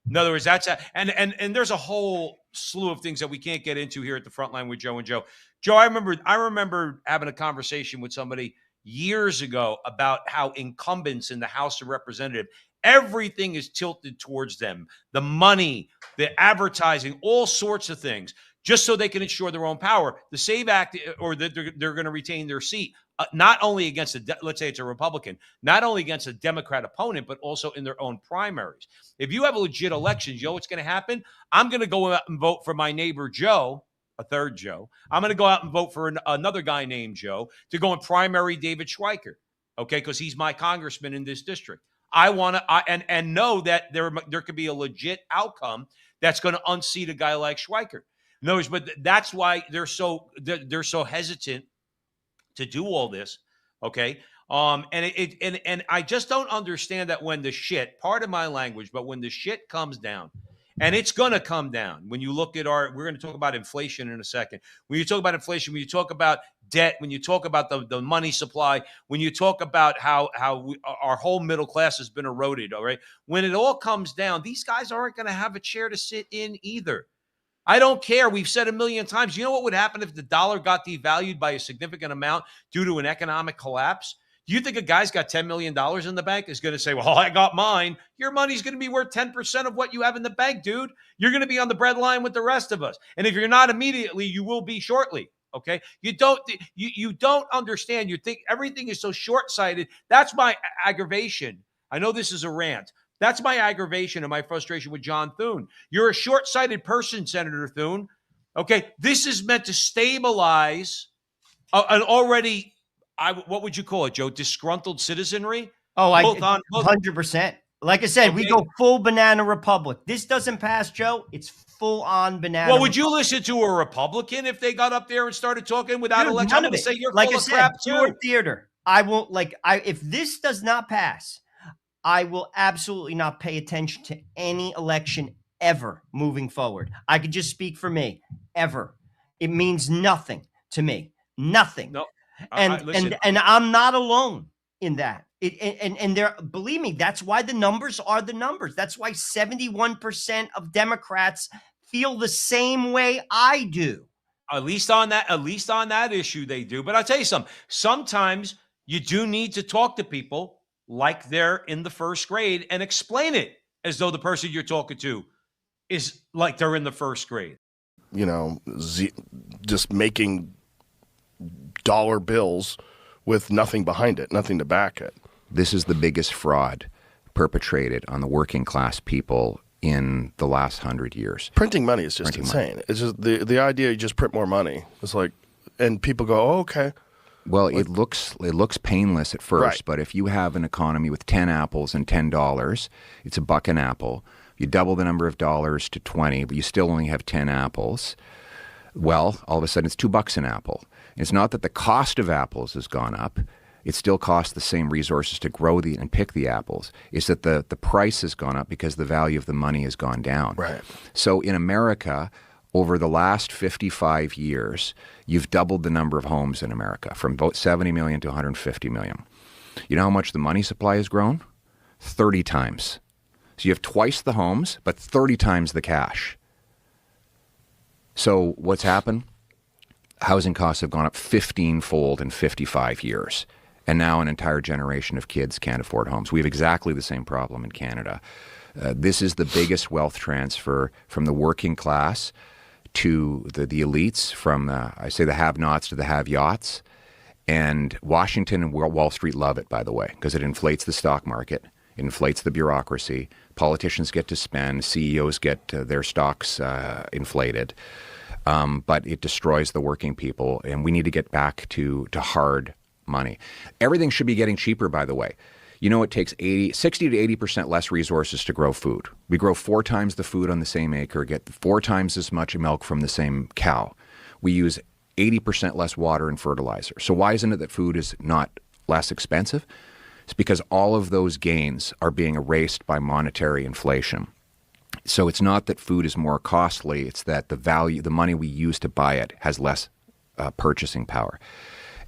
In other words, and there's a whole slew of things that we can't get into here at the front line with Joe and Joe. Joe, I remember having a conversation with somebody years ago about how incumbents in the House of Representatives, everything is tilted towards them. The money, the advertising, all sorts of things, just so they can ensure their own power. The SAVE Act, or that they're going to retain their seat, not only against let's say it's a Republican, not only against a Democrat opponent, but also in their own primaries. If you have a legit election, you know what's going to happen? I'm going to go out and vote for my neighbor Joe, a third Joe. I'm going to go out and vote for another guy named Joe to go and primary David Schweiker, okay, because he's my congressman in this district. I want to and know that there could be a legit outcome that's going to unseat a guy like Schweiker. In other words, but that's why they're so hesitant to do all this, okay? And I just don't understand that when the shit, pardon my language, but when the shit comes down, and it's going to come down. When you look at we're going to talk about inflation in a second. When you talk about inflation, when you talk about debt, when you talk about the money supply, when you talk about how our whole middle class has been eroded, all right? When it all comes down, these guys aren't going to have a chair to sit in either. I don't care. We've said a million times. You know what would happen if the dollar got devalued by a significant amount due to an economic collapse? Do you think a guy's got $10 million in the bank is going to say, well, I got mine? Your money's going to be worth 10% of what you have in the bank, dude. You're going to be on the bread line with the rest of us. And if you're not immediately, you will be shortly. Okay. You don't understand. You think everything is so short-sighted. That's my aggravation. I know this is a rant. That's my aggravation and my frustration with John Thune. You're a short-sighted person, Senator Thune. Okay, this is meant to stabilize an already, what would you call it, Joe? Disgruntled citizenry? Oh, 100%. Like I said, we go full banana republic. This doesn't pass, Joe. It's full on banana. Well, would you listen to a Republican if they got up there and started talking without election? I'm going to say you're like full I of said, crap too. pure theater. I won't if this does not pass, I will absolutely not pay attention to any election ever moving forward. I could just speak for me. Ever. It means nothing to me. Nothing. No. And I'm not alone in that. And there, believe me, that's why the numbers are the numbers. That's why 71% of Democrats feel the same way I do. At least on that issue, they do. But I'll tell you something. Sometimes you do need to talk to people like they're in the first grade and explain it as though the person you're talking to is like they're in the first grade. You know, just making dollar bills with nothing behind it, nothing to back it. This is the biggest fraud perpetrated on the working class people in the last 100 years. Printing money is just insane. It's just the idea you just print more money. It's like, and people go, oh, okay. Well, it looks painless at first, right. But if you have an economy with 10 apples and $10, it's $1 an apple. You double the number of dollars to 20, but you still only have 10 apples. Well, all of a sudden it's $2 an apple. And it's not that the cost of apples has gone up. It still costs the same resources to grow and pick the apples. It's that the price has gone up because the value of the money has gone down. Right. So in America, over the last 55 years, you've doubled the number of homes in America from about 70 million to 150 million. You know how much the money supply has grown? 30 times. So you have twice the homes, but 30 times the cash. So what's happened? Housing costs have gone up 15-fold in 55 years. And now an entire generation of kids can't afford homes. We have exactly the same problem in Canada. This is the biggest wealth transfer from the working class to the elites, from, I say, the have-nots to the have-yachts. And Washington and Wall Street love it, by the way, because it inflates the stock market, it inflates the bureaucracy. Politicians get to spend, CEOs get their stocks inflated. But it destroys the working people, and we need to get back to hard money. Everything should be getting cheaper, by the way. You know, it takes 60 to 80% less resources to grow food. We grow 4 times the food on the same acre, get 4 times as much milk from the same cow. We use 80% less water and fertilizer. So why isn't it that food is not less expensive? It's because all of those gains are being erased by monetary inflation. So it's not that food is more costly, it's that the money we use to buy it has less purchasing power.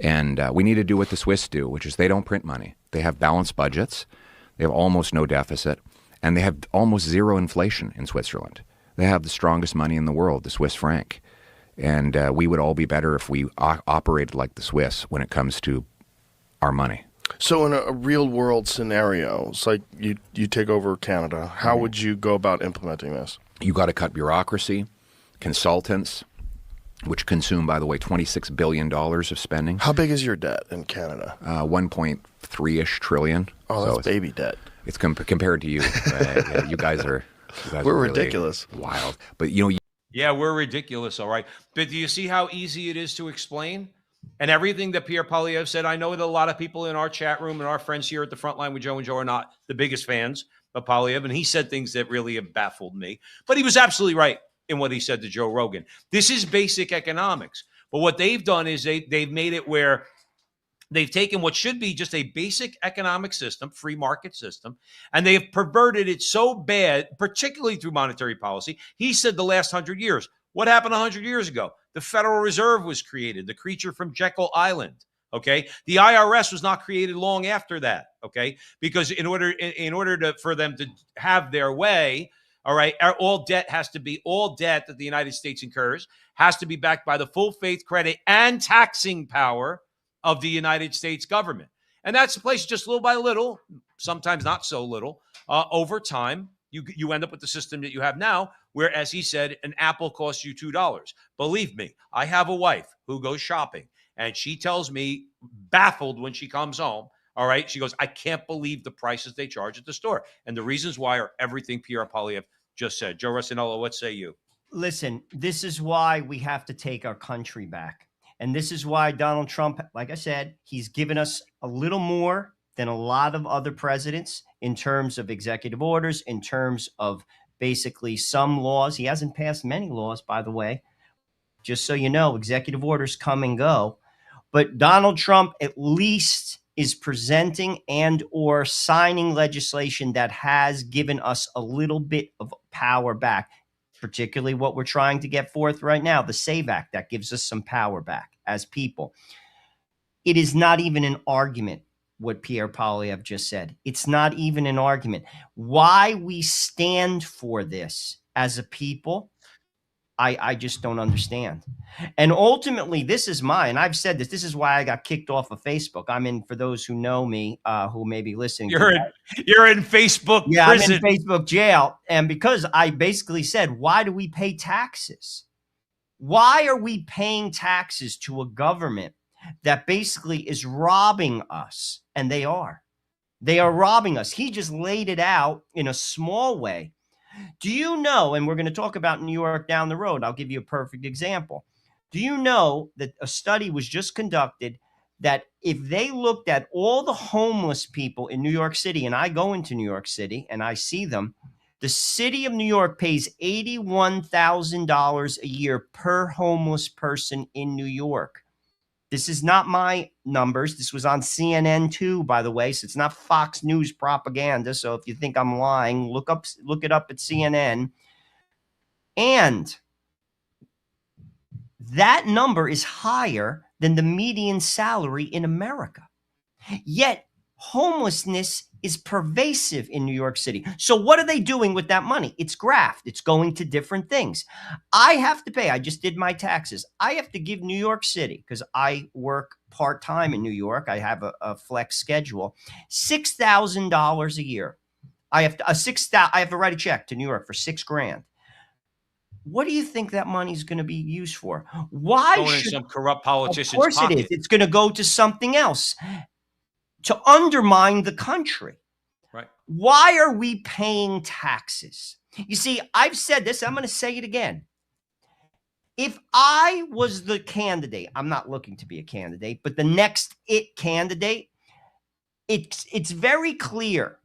And we need to do what the Swiss do, which is they don't print money. They have balanced budgets, they have almost no deficit, and they have almost zero inflation in Switzerland. They have the strongest money in the world, the Swiss franc. And we would all be better if we operated like the Swiss when it comes to our money. So in a real-world scenario, it's like you take over Canada, how would you go about implementing this? You got to cut bureaucracy, consultants, which consume, by the way, $26 billion of spending. How big is your debt in Canada? 1.3-ish trillion. Oh, that's baby debt. It's compared to you. You guys are We're really ridiculous. Wild. But, you know... Yeah, we're ridiculous, all right. But do you see how easy it is to explain? And everything that Pierre Poilievre said, I know that a lot of people in our chat room and our friends here at the front line with Joe and Joe are not the biggest fans of Poilievre, and he said things that really have baffled me. But he was absolutely right in what he said to Joe Rogan. This is basic economics. But what they've done is they've made it where they've taken what should be just a basic economic system, free market system, and they have perverted it so bad, particularly through monetary policy. He said the last 100 years. What happened 100 years ago? The Federal Reserve was created, the creature from Jekyll Island. Okay, the IRS was not created long after that. Okay, because in order for them to have their way, all right, all debt that the United States incurs has to be backed by the full faith, credit, and taxing power of the United States government. And that's the place, just little by little, sometimes not so little, over time, you end up with the system that you have now, where, as he said, an apple costs you $2. Believe me, I have a wife who goes shopping, and she tells me, baffled when she comes home, all right, she goes, I can't believe the prices they charge at the store. And the reasons why are everything Pierre Poilievre just said. Joe Rossinello, what say you? Listen, this is why we have to take our country back. And this is why Donald Trump, like I said, he's given us a little more than a lot of other presidents in terms of executive orders, in terms of basically some laws. He hasn't passed many laws, by the way. Just so you know, executive orders come and go. But Donald Trump at least is presenting and or signing legislation that has given us a little bit of power back, particularly what we're trying to get forth right now, the SAVE Act, that gives us some power back as people. It is not even an argument what Pierre Poilievre just said. It's not even an argument. Why we stand for this as a people, I just don't understand. And ultimately, this is mine. I've said this. This is why I got kicked off of Facebook. I'm in, for those who know me, who may be listening. You're in Facebook prison. I'm in Facebook jail. And because I basically said, why do we pay taxes? Why are we paying taxes to a government that basically is robbing us? And they are. They are robbing us. He just laid it out in a small way. Do you know, and we're going to talk about New York down the road, I'll give you a perfect example. Do you know that a study was just conducted that if they looked at all the homeless people in New York City, and I go into New York City and I see them, the city of New York pays $81,000 a year per homeless person in New York. This is not my numbers. This was on CNN too, by the way. So it's not Fox News propaganda. So if you think I'm lying, look it up at CNN. And That number is higher than the median salary in America. Yet homelessness is pervasive in New York City. So what are they doing with that money? It's graft. It's going to different things. I have to pay. I just did my taxes. I have to give New York City, because I work part-time in New York. I have a flex schedule, $6,000 a year. I have to write a check to New York for $6,000. What do you think that money is going to be used for? Why Going in should some corrupt politician's Of course pocket. it is. It's going to go to something else to undermine the country. Right. Why are we paying taxes? You see, I've said this. I'm going to say it again. If I was the candidate, I'm not looking to be a candidate, but the next candidate, it's very clear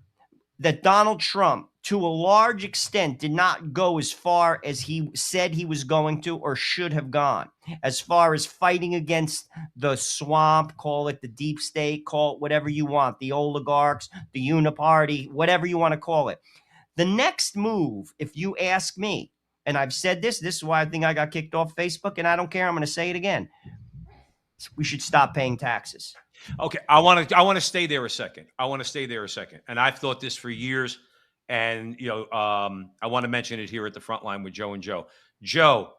that Donald Trump, to a large extent, did not go as far as he said he was going to or should have gone, as far as fighting against the swamp, call it the deep state, call it whatever you want, the oligarchs, the uniparty, whatever you want to call it. The next move, if you ask me, and I've said this is why I think I got kicked off Facebook, and I don't care, I'm going to say it again. We should stop paying taxes. Okay, I want to stay there a second. And I've thought this for years, and I want to mention it here at the front line with Joe and Joe. Joe,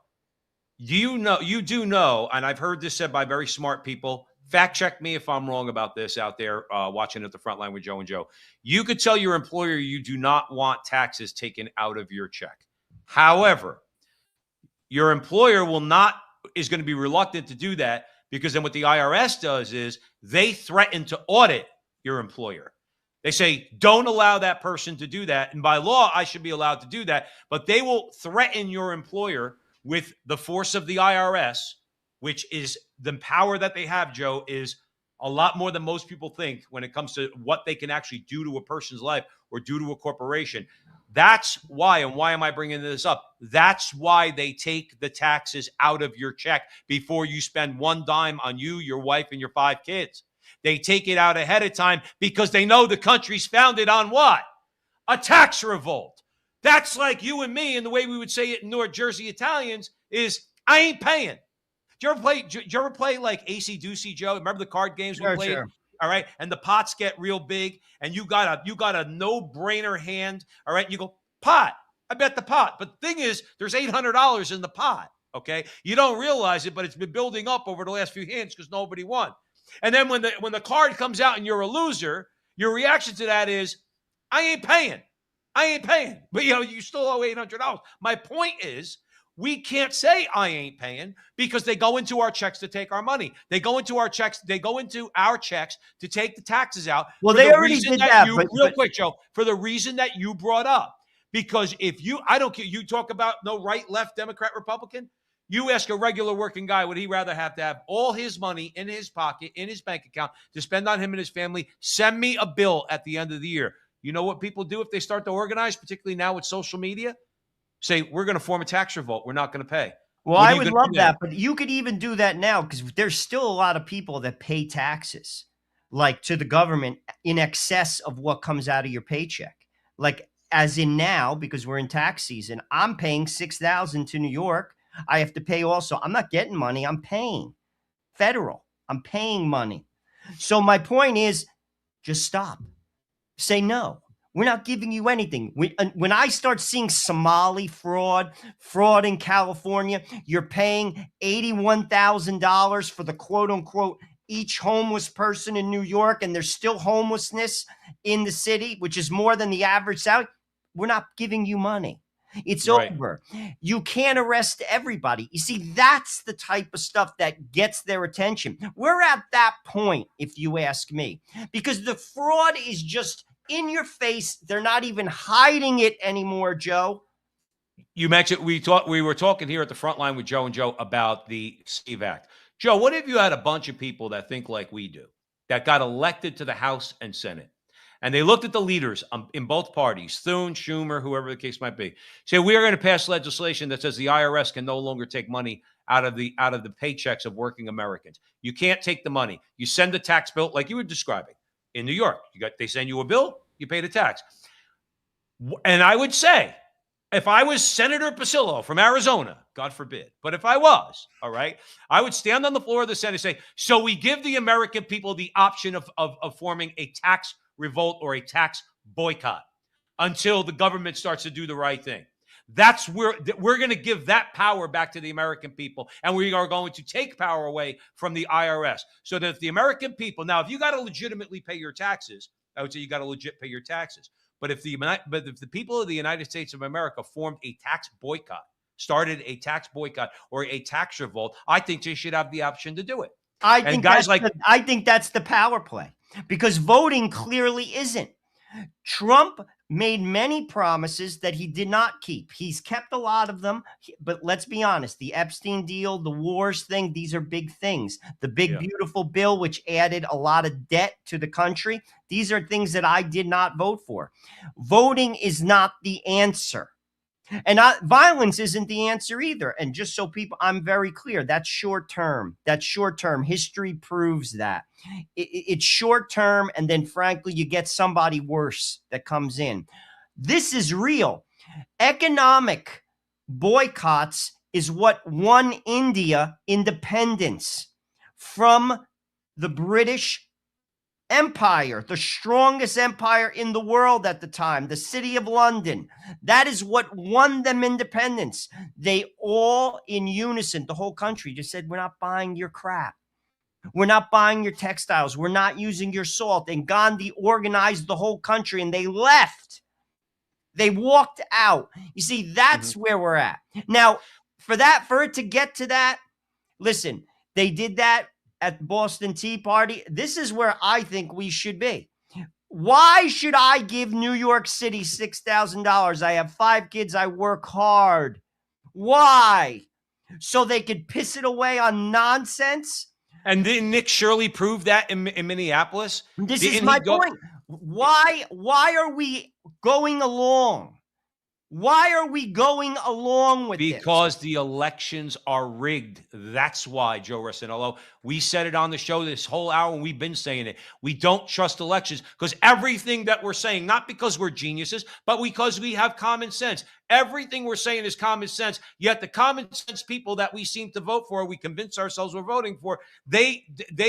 you do know, and I've heard this said by very smart people. Fact check me if I'm wrong about this out there watching at the front line with Joe and Joe. You could tell your employer you do not want taxes taken out of your check. However, your employer is going to be reluctant to do that, because then what the IRS does is they threaten to audit your employer. They say, don't allow that person to do that. And by law, I should be allowed to do that. But they will threaten your employer with the force of the IRS, which is the power that they have, Joe, is a lot more than most people think when it comes to what they can actually do to a person's life or do to a corporation. That's why, and why am I bringing this up? That's why they take the taxes out of your check before you spend one dime on you, your wife, and your 5 kids. They take it out ahead of time because they know the country's founded on what? A tax revolt. That's like you and me, and the way we would say it in North Jersey Italians is, I ain't paying. Did you ever play like AC-Deucey, Joe? Remember the card games we played? Sure. All right. And the pots get real big, and you got a no-brainer hand. All right. And you go, pot. I bet the pot. But the thing is, there's $800 in the pot. Okay. You don't realize it, but it's been building up over the last few hands because nobody won. And then when the card comes out and you're a loser, your reaction to that is, I ain't paying. But you still owe $800. My point is, we can't say I ain't paying because they go into our checks to take our money. They go into our checks to take the taxes out. Well, they already did that. Real quick, Joe, for the reason that you brought up. Because I don't care, you talk about no right, left, Democrat, Republican. You ask a regular working guy, would he rather have to have all his money in his pocket, in his bank account to spend on him and his family? Send me a bill at the end of the year. You know what people do if they start to organize, particularly now with social media? Say, we're going to form a tax revolt. We're not going to pay. Well, I would love that, but you could even do that now because there's still a lot of people that pay taxes, like to the government, in excess of what comes out of your paycheck. Like as in now, because we're in tax season, I'm paying $6,000 to New York. I have to pay also. I'm not getting money. I'm paying federal. I'm paying money. So my point is, just stop. Say no. We're not giving you anything. When I start seeing Somali fraud in California, you're paying $81,000 for the quote unquote each homeless person in New York, and there's still homelessness in the city, which is more than the average salary. We're not giving you money. It's right. Over. You can't arrest everybody. You see, that's the type of stuff that gets their attention. We're at that point, if you ask me, because the fraud is just in your face. They're not even hiding it anymore, Joe. You mentioned we were talking here at the front line with Joe and Joe about the SAVE Act. Joe, what if you had a bunch of people that think like we do, that got elected to the House and Senate, and they looked at the leaders in both parties, Thune, Schumer, whoever the case might be, say we are going to pass legislation that says the IRS can no longer take money out of the paychecks of working Americans. You can't take the money. You send the tax bill like you were describing in New York. They send you a bill, you pay the tax. And I would say If I was Senator Pasillo from Arizona, God forbid, but if I was, all right, I would stand on the floor of the Senate and say, so we give the American people the option of forming a tax revolt or a tax boycott until the government starts to do the right thing. That's where we're going to give that power back to the American people, and we are going to take power away from the IRS so that if the American people, now, if you got to legitimately pay your taxes, I would say you got to legit pay your taxes. But if the people of the United States of America formed a tax boycott, started a tax boycott or a tax revolt, I think they should have the option to do it. I think that's the power play, because voting clearly isn't. Trump made many promises that he did not keep. He's kept a lot of them, but let's be honest, the Epstein deal, the wars thing, these are big things. The big, beautiful bill, which added a lot of debt to the country, these are things that I did not vote for. Voting is not the answer. And violence isn't the answer either. And just so people, I'm very clear, that's short term. That's short term. History proves that. It's short term. And then, frankly, you get somebody worse that comes in. This is real. Economic boycotts is what won India independence from the British Empire, the strongest empire in the world at the time, the City of London. That is what won them independence. They all in unison, the whole country, just said, we're not buying your crap. We're not buying your textiles. We're not using your salt. And Gandhi organized the whole country and they left. They walked out. You see, that's where we're at. Now, for it to get to that, listen, they did that at Boston Tea Party. This is where I think we should be. Why should I give New York City $6,000? I have 5 kids. I work hard. Why? So they could piss it away on nonsense? And didn't Nick Shirley prove that in Minneapolis? This is my point. Why are we going along? Why are we going along with this? Because the elections are rigged. That's why, Joe Rossinello. We said it on the show this whole hour, and we've been saying it. We don't trust elections because everything that we're saying, not because we're geniuses, but because we have common sense. Everything we're saying is common sense, yet the common sense people that we seem to vote for, we convince ourselves we're voting for, they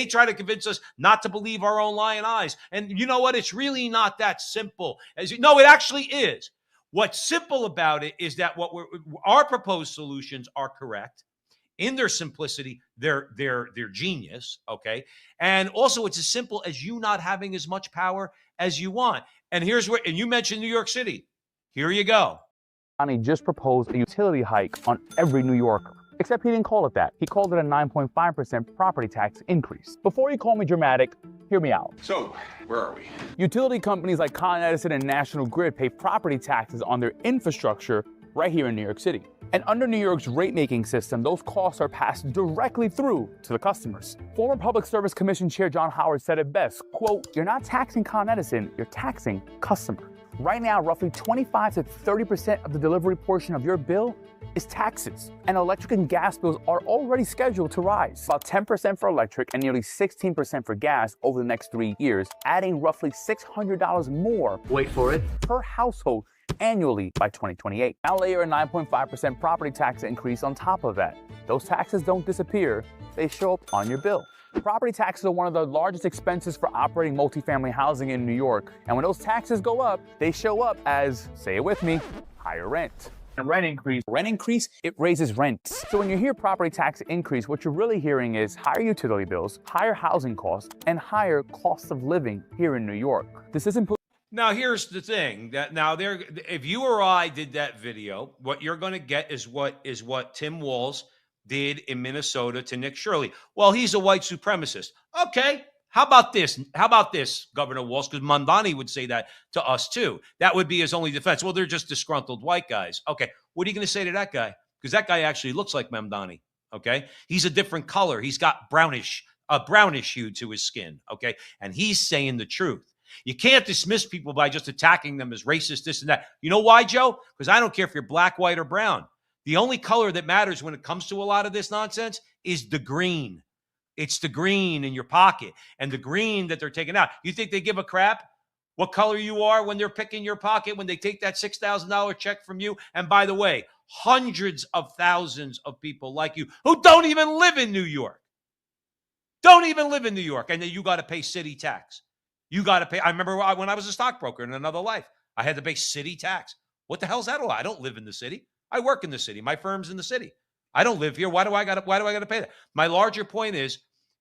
try to convince us not to believe our own lying eyes. And you know what? It's really not that simple. No, it actually is. What's simple about it is that our proposed solutions are correct in their simplicity. They're genius, okay? And also, it's as simple as you not having as much power as you want. And and you mentioned New York City. Here you go. He just proposed a utility hike on every New Yorker. Except he didn't call it that. He called it a 9.5% property tax increase. Before you call me dramatic, hear me out. So, where are we? Utility companies like Con Edison and National Grid pay property taxes on their infrastructure right here in New York City. And under New York's rate-making system, those costs are passed directly through to the customers. Former Public Service Commission Chair John Howard said it best, quote, "You're not taxing Con Edison, you're taxing customer." Right now, roughly 25 to 30% of the delivery portion of your bill is taxes. And electric and gas bills are already scheduled to rise. About 10% for electric and nearly 16% for gas over the next 3 years, adding roughly $600 more, wait for it, per household annually by 2028. Now layer a 9.5% property tax increase on top of that. Those taxes don't disappear, they show up on your bill. Property taxes are one of the largest expenses for operating multifamily housing in New York. And when those taxes go up, they show up as, say it with me, higher rent. A rent increase, it raises rent. So when you hear property tax increase, what you're really hearing is higher utility bills, higher housing costs, and higher costs of living here in New York. This isn't. Now, here's the thing if you or I did that video, what you're going to get is what Tim Walz did in Minnesota to Nick Shirley. Well, he's a white supremacist. Okay. How about this? Governor Walz? Because Mamdani would say that to us too. That would be his only defense. Well, they're just disgruntled white guys. Okay. What are you going to say to that guy? Because that guy actually looks like Mamdani. Okay. He's a different color. He's got a brownish hue to his skin. Okay. And he's saying the truth. You can't dismiss people by just attacking them as racist, this and that. You know why, Joe? Because I don't care if you're black, white, or brown. The only color that matters when it comes to a lot of this nonsense is the green. It's the green in your pocket and the green that they're taking out. You think they give a crap what color you are when they're picking your pocket, when they take that $6,000 check from you. And by the way, hundreds of thousands of people like you who don't even live in New York. Don't even live in New York. And then you got to pay city tax. You got to pay. I remember when I was a stockbroker in another life, I had to pay city tax. What the hell's that all? I don't live in the city. I work in the city. My firm's in the city. I don't live here. Why do I got to pay that? My larger point is,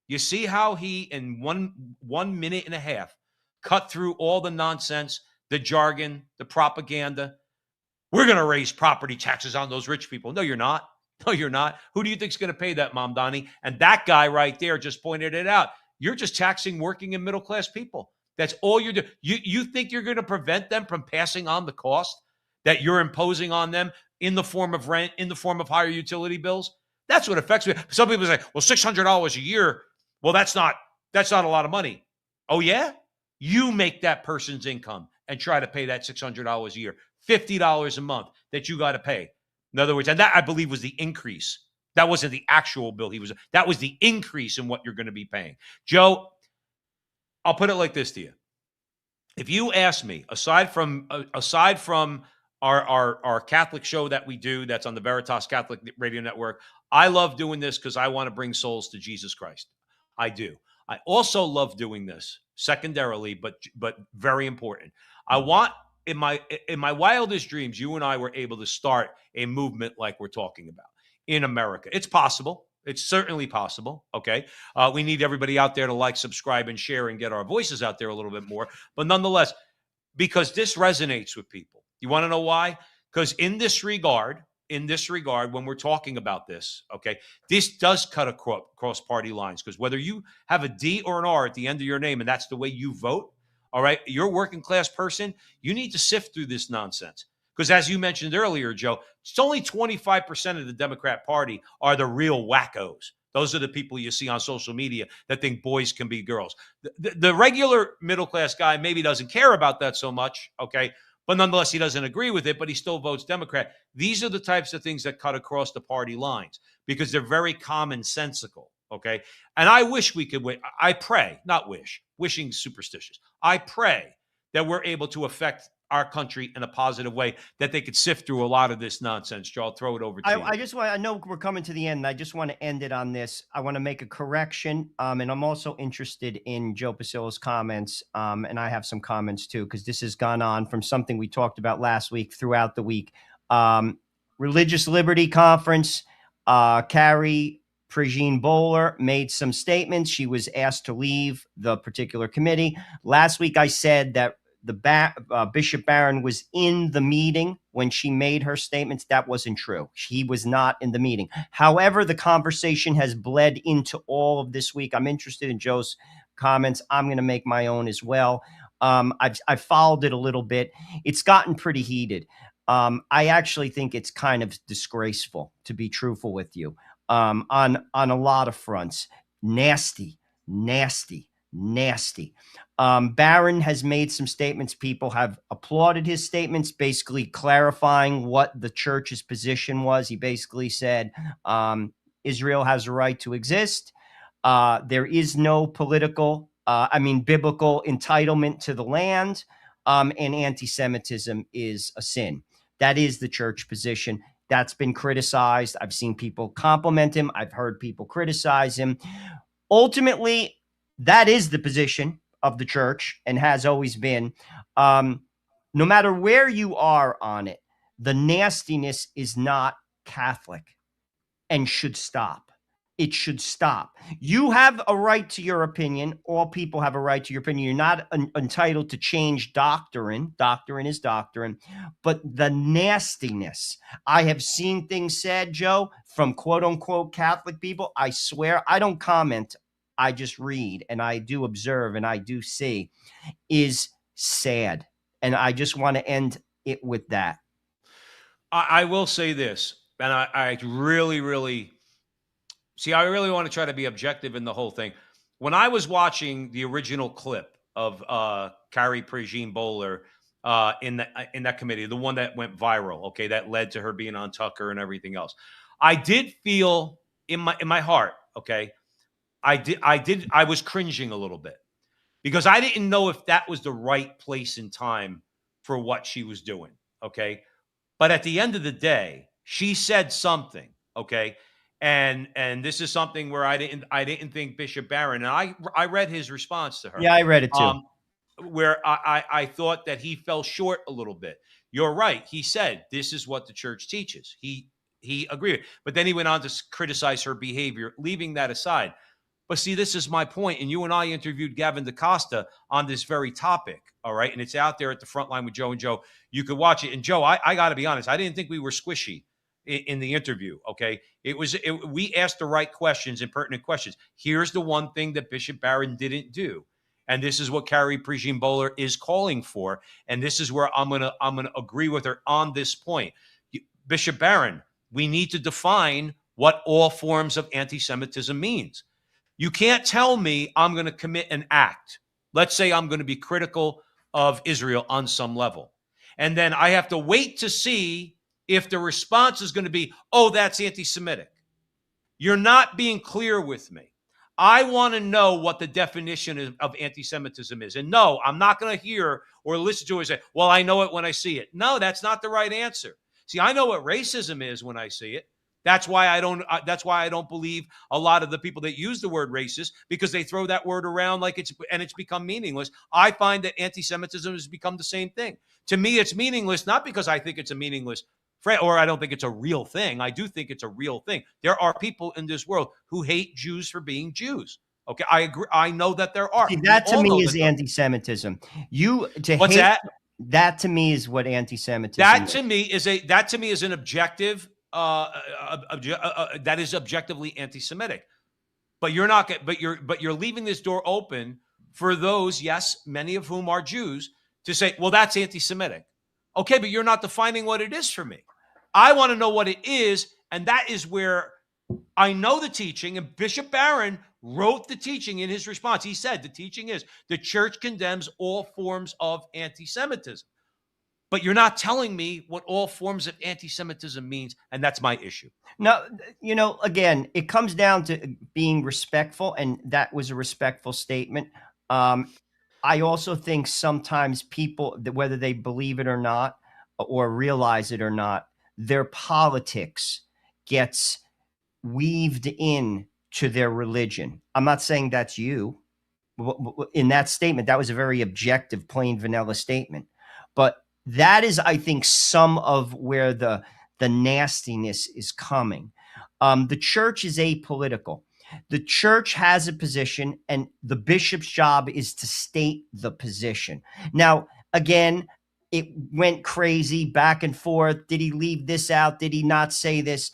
you see how he in one minute and a half cut through all the nonsense, the jargon, the propaganda. We're going to raise property taxes on those rich people. No, you're not. No, you're not. Who do you think is going to pay that, Mom Donnie? And that guy right there just pointed it out. You're just taxing working and middle-class people. That's all you're doing. You think you're going to prevent them from passing on the cost that you're imposing on them in the form of rent, in the form of higher utility bills? That's what affects me. Some people say, well, $600 a year. Well, that's not a lot of money. Oh, yeah? You make that person's income and try to pay that $600 a year, $50 a month that you got to pay. In other words, and that I believe was the increase. That wasn't the actual bill that was the increase in what you're going to be paying. Joe, I'll put it like this to you. If you ask me, aside from our Catholic show that we do, that's on the Veritas Catholic Radio Network, I love doing this because I want to bring souls to Jesus Christ. I do. I also love doing this secondarily, but very important. I want, in my wildest dreams, you and I were able to start a movement like we're talking about in America. It's possible. It's certainly possible. Okay. We need everybody out there to like, subscribe, and share and get our voices out there a little bit more. But nonetheless, because this resonates with people. You want to know why? Because in this regard, when we're talking about this, okay, this does cut across party lines. Because whether you have a D or an R at the end of your name, and that's the way you vote, all right, you're a working class person, you need to sift through this nonsense. Because as you mentioned earlier, Joe, it's only 25% of the Democrat Party are the real wackos. Those are the people you see on social media that think boys can be girls. The regular middle-class guy maybe doesn't care about that so much, okay? But nonetheless, he doesn't agree with it, but he still votes Democrat. These are the types of things that cut across the party lines because they're very commonsensical, okay? And I wish we could wait. I pray, not wish. Wishing's superstitious. I pray that we're able to affect our country in a positive way, that they could sift through a lot of this nonsense. Joe, I'll throw it over to you. I know we're coming to the end. I just want to end it on this. I want to make a correction. And I'm also interested in Joe Pasillo's comments. And I have some comments too, because this has gone on from something we talked about last week throughout the week. Religious Liberty Conference, Carrie Prejean Bowler made some statements. She was asked to leave the particular committee. Last week, I said that Bishop Barron was in the meeting when she made her statements. That wasn't true. He was not in the meeting. However, the conversation has bled into all of this week. I'm interested in Joe's comments. I'm going to make my own as well. I've followed it a little bit. It's gotten pretty heated. I actually think it's kind of disgraceful, to be truthful with you, on a lot of fronts. Nasty. Barron has made some statements. People have applauded his statements, basically clarifying what the church's position was. He basically said Israel has a right to exist. There is no biblical entitlement to the land, and anti-Semitism is a sin. That is the church position. That's been criticized. I've seen people compliment him. I've heard people criticize him. Ultimately, that is the position of the church and has always been. No matter where you are on it, the nastiness is not Catholic and should stop. It should stop. You have a right to your opinion. All people have a right to your opinion. You're not entitled to change doctrine. Doctrine is doctrine. But the nastiness, I have seen things said, Joe, from quote unquote Catholic people. I swear, I don't comment. I just read and I do observe and I do see, is sad. And I just want to end it with that. I will say this, and I really want to try to be objective in the whole thing. When I was watching the original clip of Carrie Prejean Bowler in that committee, the one that went viral, okay, that led to her being on Tucker and everything else, I did feel in my heart, okay, I was cringing a little bit because I didn't know if that was the right place and time for what she was doing. Okay. But at the end of the day, she said something. Okay. And this is something where I didn't think Bishop Barron, and I read his response to her. Yeah, I read it too. Where I thought that he fell short a little bit. You're right. He said, this is what the church teaches. He agreed. But then he went on to criticize her behavior, leaving that aside. But see, this is my point. And you and I interviewed Gavin DaCosta on this very topic. All right. And it's out there at the front line with Joe and Joe. You could watch it. And Joe, I got to be honest. I didn't think we were squishy in the interview. Okay. We asked the right questions and pertinent questions. Here's the one thing that Bishop Barron didn't do. And this is what Carrie Prejean Bowler is calling for. And this is where I'm gonna agree with her on this point. Bishop Barron, we need to define what all forms of anti-Semitism means. You can't tell me I'm going to commit an act. Let's say I'm going to be critical of Israel on some level. And then I have to wait to see if the response is going to be, oh, that's anti-Semitic. You're not being clear with me. I want to know what the definition of anti-Semitism is. And no, I'm not going to hear or listen to it and say, well, I know it when I see it. No, that's not the right answer. See, I know what racism is when I see it. That's why I don't believe a lot of the people that use the word racist, because they throw that word around like it's become meaningless. I find that anti-Semitism has become the same thing. To me, it's meaningless, not because I think it's a meaningless or I don't think it's a real thing. I do think it's a real thing. There are people in this world who hate Jews for being Jews. Okay, I agree. I know that there are. See, that to me is anti-Semitism. What's that? That to me is what anti-Semitism That is. to me is an objective. That is objectively anti-Semitic. But you're leaving this door open for those, yes, many of whom are Jews, to say, well, that's anti-Semitic. Okay, but you're not defining what it is for me. I want to know what it is, and that is where I know the teaching, and Bishop Barron wrote the teaching in his response. He said the teaching is the church condemns all forms of anti-Semitism. But you're not telling me what all forms of anti-Semitism means, and that's my issue. No, again, it comes down to being respectful, and that was a respectful statement. I also think sometimes people, whether they believe it or not, or realize it or not, their politics gets weaved in to their religion. I'm not saying that's you. In that statement, that was a very objective, plain vanilla statement. But that is, I think, some of where the nastiness is coming. The church is apolitical. The church has a position, and the bishop's job is to state the position. Now, again, it went crazy back and forth. Did he leave this out? Did he not say this?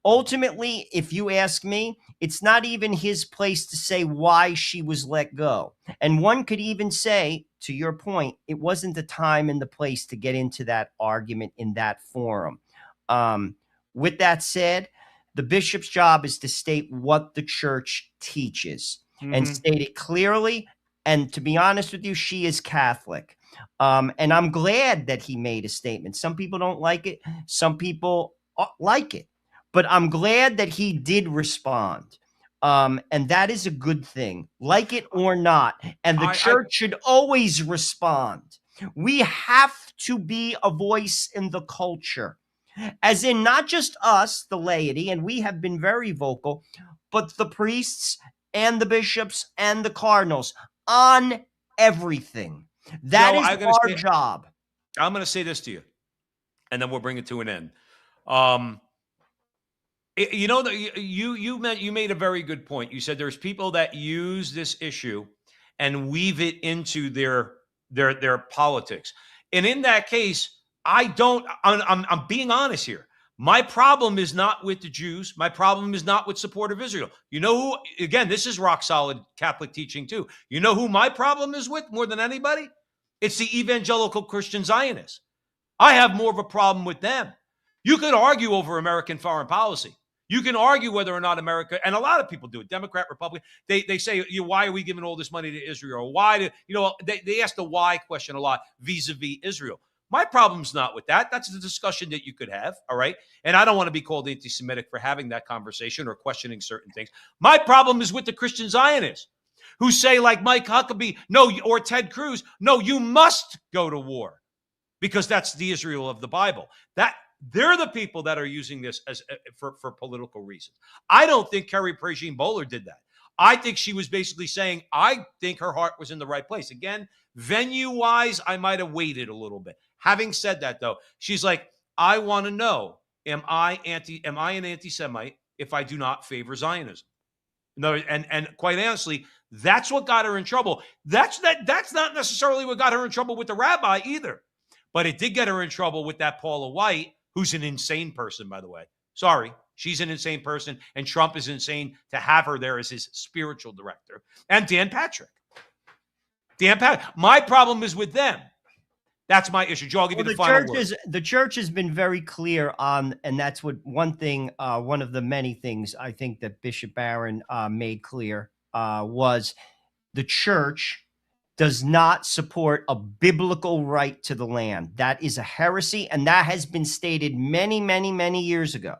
Ultimately, if you ask me, it's not even his place to say why she was let go. And one could even say, to your point, it wasn't the time and the place to get into that argument in that forum. With that said, the bishop's job is to state what the church teaches and state it clearly. And to be honest with you, she is Catholic. And I'm glad that he made a statement. Some people don't like it. Some people like it. But I'm glad that he did respond. And that is a good thing, like it or not. And the church should always respond. We have to be a voice in the culture. As in not just us, the laity, and we have been very vocal, but the priests and the bishops and the cardinals on everything. That is our job. I'm going to say this to you, and then we'll bring it to an end. You made a very good point. You said there's people that use this issue and weave it into their politics. And in that case, I'm being honest here. My problem is not with the Jews. My problem is not with support of Israel. You know who, again, this is rock solid Catholic teaching too. You know who my problem is with more than anybody? It's the evangelical Christian Zionists. I have more of a problem with them. You could argue over American foreign policy. You can argue whether or not America, and a lot of people do it, Democrat, Republican, they say, why are we giving all this money to Israel? Why they ask the why question a lot vis-a-vis Israel. My problem's not with that. That's the discussion that you could have, all right? And I don't want to be called anti-Semitic for having that conversation or questioning certain things. My problem is with the Christian Zionists, who say, like Mike Huckabee, no, or Ted Cruz, no, you must go to war because that's the Israel of the Bible. That they're the people that are using this as for political reasons. I don't think Kerry Pragine Bowler did that. I think she was basically saying, I think her heart was in the right place. Again, venue-wise, I might have waited a little bit. Having said that, though, she's like, I want to know, am I an anti-Semite if I do not favor Zionism? No, and quite honestly, that's what got her in trouble. That's not necessarily what got her in trouble with the rabbi either. But it did get her in trouble with that Paula White, who's an insane person, by the way. Sorry, she's an insane person, and Trump is insane to have her there as his spiritual director. And Dan Patrick. My problem is with them. That's my issue. Joe, I'll give you the final word. The church has been very clear on, and that's what one of the many things I think that Bishop Barron made clear was the church does not support a biblical right to the land. That is a heresy, and that has been stated many, many, many years ago.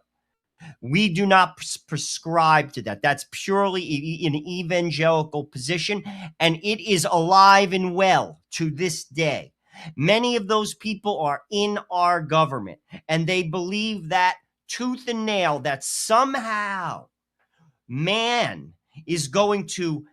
We do not prescribe to that. That's purely an evangelical position, and it is alive and well to this day. Many of those people are in our government, and they believe that tooth and nail, that somehow man is going to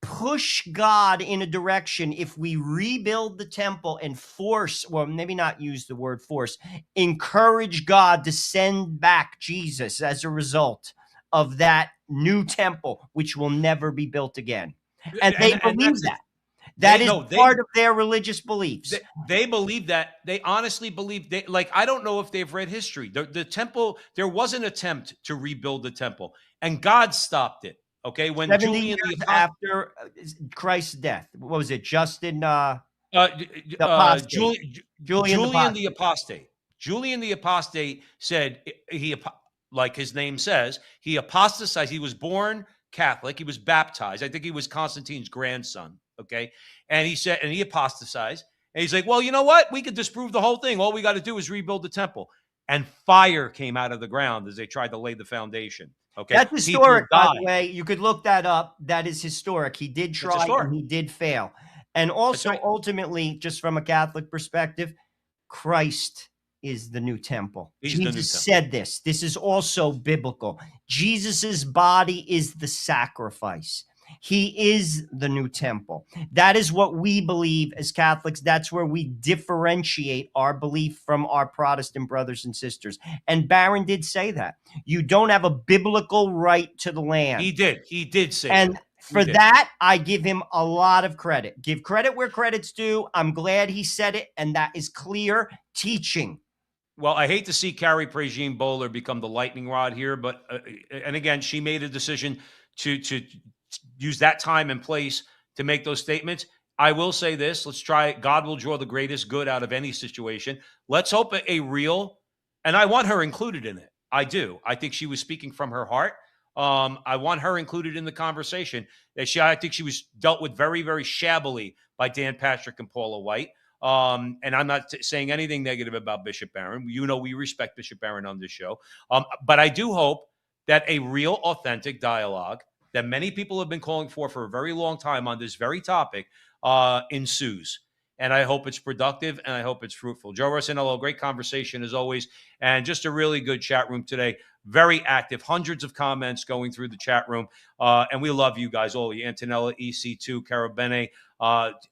push God in a direction if we rebuild the temple and force, well, maybe not use the word force, encourage God to send back Jesus as a result of that new temple, which will never be built again. And they believe that. That is part of their religious beliefs. They believe that. They honestly believe. I don't know if they've read history. The temple, there was an attempt to rebuild the temple, and God stopped it. Okay, when 70 Julian years the after Christ's death, what was it? Justin, Julian the Apostate. Julian the Apostate said like his name says, he apostatized. He was born Catholic. He was baptized. I think he was Constantine's grandson. Okay, and he apostatized. And he's like, well, you know what? We could disprove the whole thing. All we got to do is rebuild the temple. And fire came out of the ground as they tried to lay the foundation. Okay, that's historic, by the way. You could look that up. That is historic. He did try and he did fail. And also, ultimately, just from a Catholic perspective, Christ is the new temple. Jesus said this. This is also biblical. Jesus's body is the sacrifice. He is the new temple. That is what we believe as Catholics. That's where we differentiate our belief from our Protestant brothers and sisters. And Barron did say that. You don't have a biblical right to the land. He did. He did say and that. For that, I give him a lot of credit. Give credit where credit's due. I'm glad he said it, and that is clear teaching. Well, I hate to see Kerry Pragine Bowler become the lightning rod here, but and again, she made a decision to use that time and place to make those statements. I will say this. Let's try it. God will draw the greatest good out of any situation. Let's hope a real, and I want her included in it. I do. I think she was speaking from her heart. I want her included in the conversation. I think she was dealt with very, very shabbily by Dan Patrick and Paula White. And I'm not saying anything negative about Bishop Barron. You know, we respect Bishop Barron on this show. But I do hope that a real, authentic dialogue that many people have been calling for a very long time on this very topic ensues. And I hope it's productive and I hope it's fruitful. Joe Rossinello, great conversation as always. And just a really good chat room today. Very active, hundreds of comments going through the chat room. And we love you guys all. Antonella, EC2, Carabene,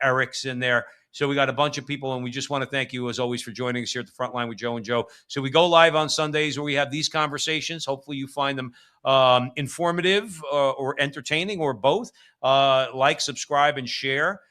Eric's in there. So we got a bunch of people, and we just want to thank you, as always, for joining us here at the front line with Joe and Joe. So we go live on Sundays where we have these conversations. Hopefully you find them informative or entertaining or both. Like, subscribe, and share.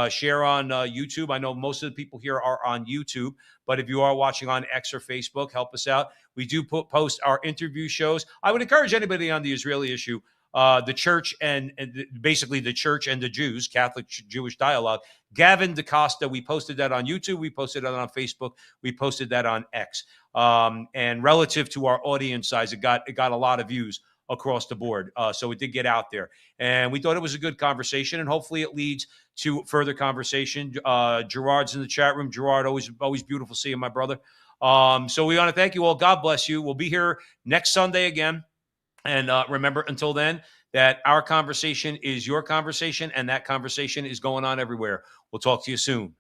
Share on YouTube. I know most of the people here are on YouTube, but if you are watching on X or Facebook, help us out. We do post our interview shows. I would encourage anybody on the Israeli issue, the church and basically the church and the Jews, Catholic Jewish dialogue. Gavin DaCosta, we posted that on YouTube. We posted that on Facebook. We posted that on X. And relative to our audience size, it got a lot of views across the board. So it did get out there. And we thought it was a good conversation, and hopefully it leads to further conversation. Gerard's in the chat room. Gerard, always beautiful seeing my brother. So we want to thank you all. God bless you. We'll be here next Sunday again. And remember, until then, that our conversation is your conversation, and that conversation is going on everywhere. We'll talk to you soon.